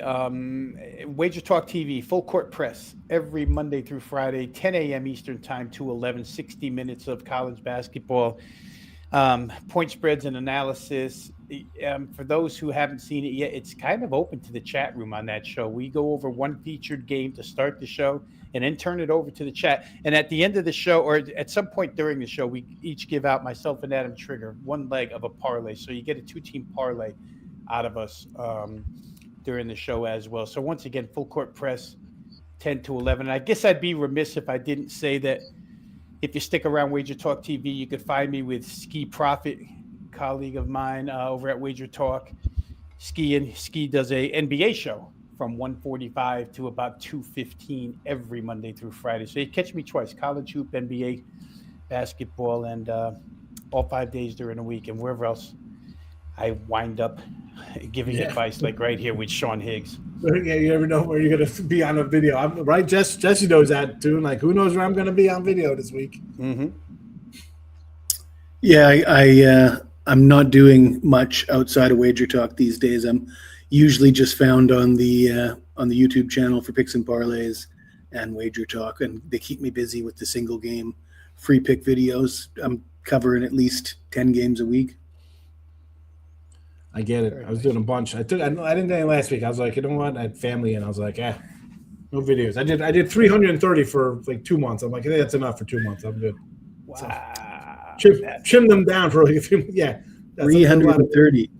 Wager Talk TV, Full Court Press, every Monday through Friday, 10 a.m. Eastern Time to 11, 60 minutes of college basketball, point spreads and analysis. For those who haven't seen it yet, it's kind of open to the chat room on that show. We go over one featured game to start the show and then turn it over to the chat. And at the end of the show, or at some point during the show, we each give out, myself and Adam Trigger, one leg of a parlay. So you get a 2-team parlay out of us during the show as well. So once again, Full Court Press, 10 to 11. And I guess I'd be remiss if I didn't say that if you stick around Wager Talk TV, you could find me with Ski Profit, colleague of mine over at Wager Talk. Ski does a NBA show from 1:45 to about 2:15 every Monday through Friday. So you catch me twice, college hoop, NBA, basketball, and all 5 days during the week, and wherever else I wind up giving advice, like right here with Sean Higgs. Yeah, you never know where you're going to be on a video. Right? Jesse knows that too. Like, who knows where I'm going to be on video this week? Mm-hmm. Yeah, I'm not doing much outside of Wager Talk these days. I'm usually just found on the YouTube channel for Picks and Parlays and Wager Talk, and they keep me busy with the single game free pick videos. I'm covering at least 10 games a week. I get it. I was doing a bunch. I didn't do any last week. I was like, you know what? I had family, and I was like, no videos. I did 330 for like 2 months. I'm like, hey, that's enough for 2 months. I'm good. Wow. So, trim them down for like a few. Yeah, 330.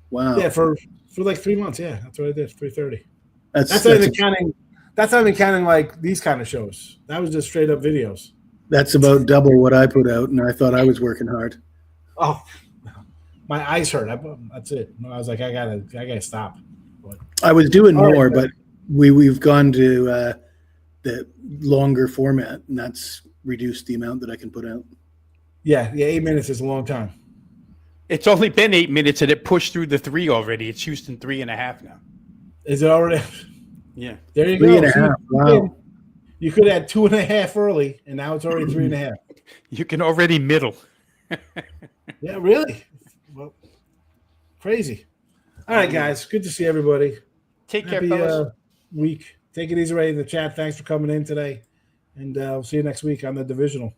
Wow. Yeah, for like 3 months. Yeah, that's what I did. 330. That's not even counting. That's not even counting like these kind of shows. That was just straight up videos. That's about double what I put out, and I thought I was working hard. Oh, my eyes hurt. That's it. I was like, I gotta stop. But, I was doing all right, more, man. but we've gone to the longer format, and that's reduced the amount that I can put out. Yeah, 8 minutes is a long time. It's only been 8 minutes, and it pushed through the 3 already. It's Houston 3.5 now. Is it already? Yeah. There you Three go. and a See, half. Wow. You could have 2.5 early, and now it's already 3.5. You can already middle. Yeah, really. Well, crazy. All right, guys. Good to see everybody. Take care, Happy fellas. week. Take it easy, Ray, in the chat. Thanks for coming in today, and we'll see you next week on the divisional.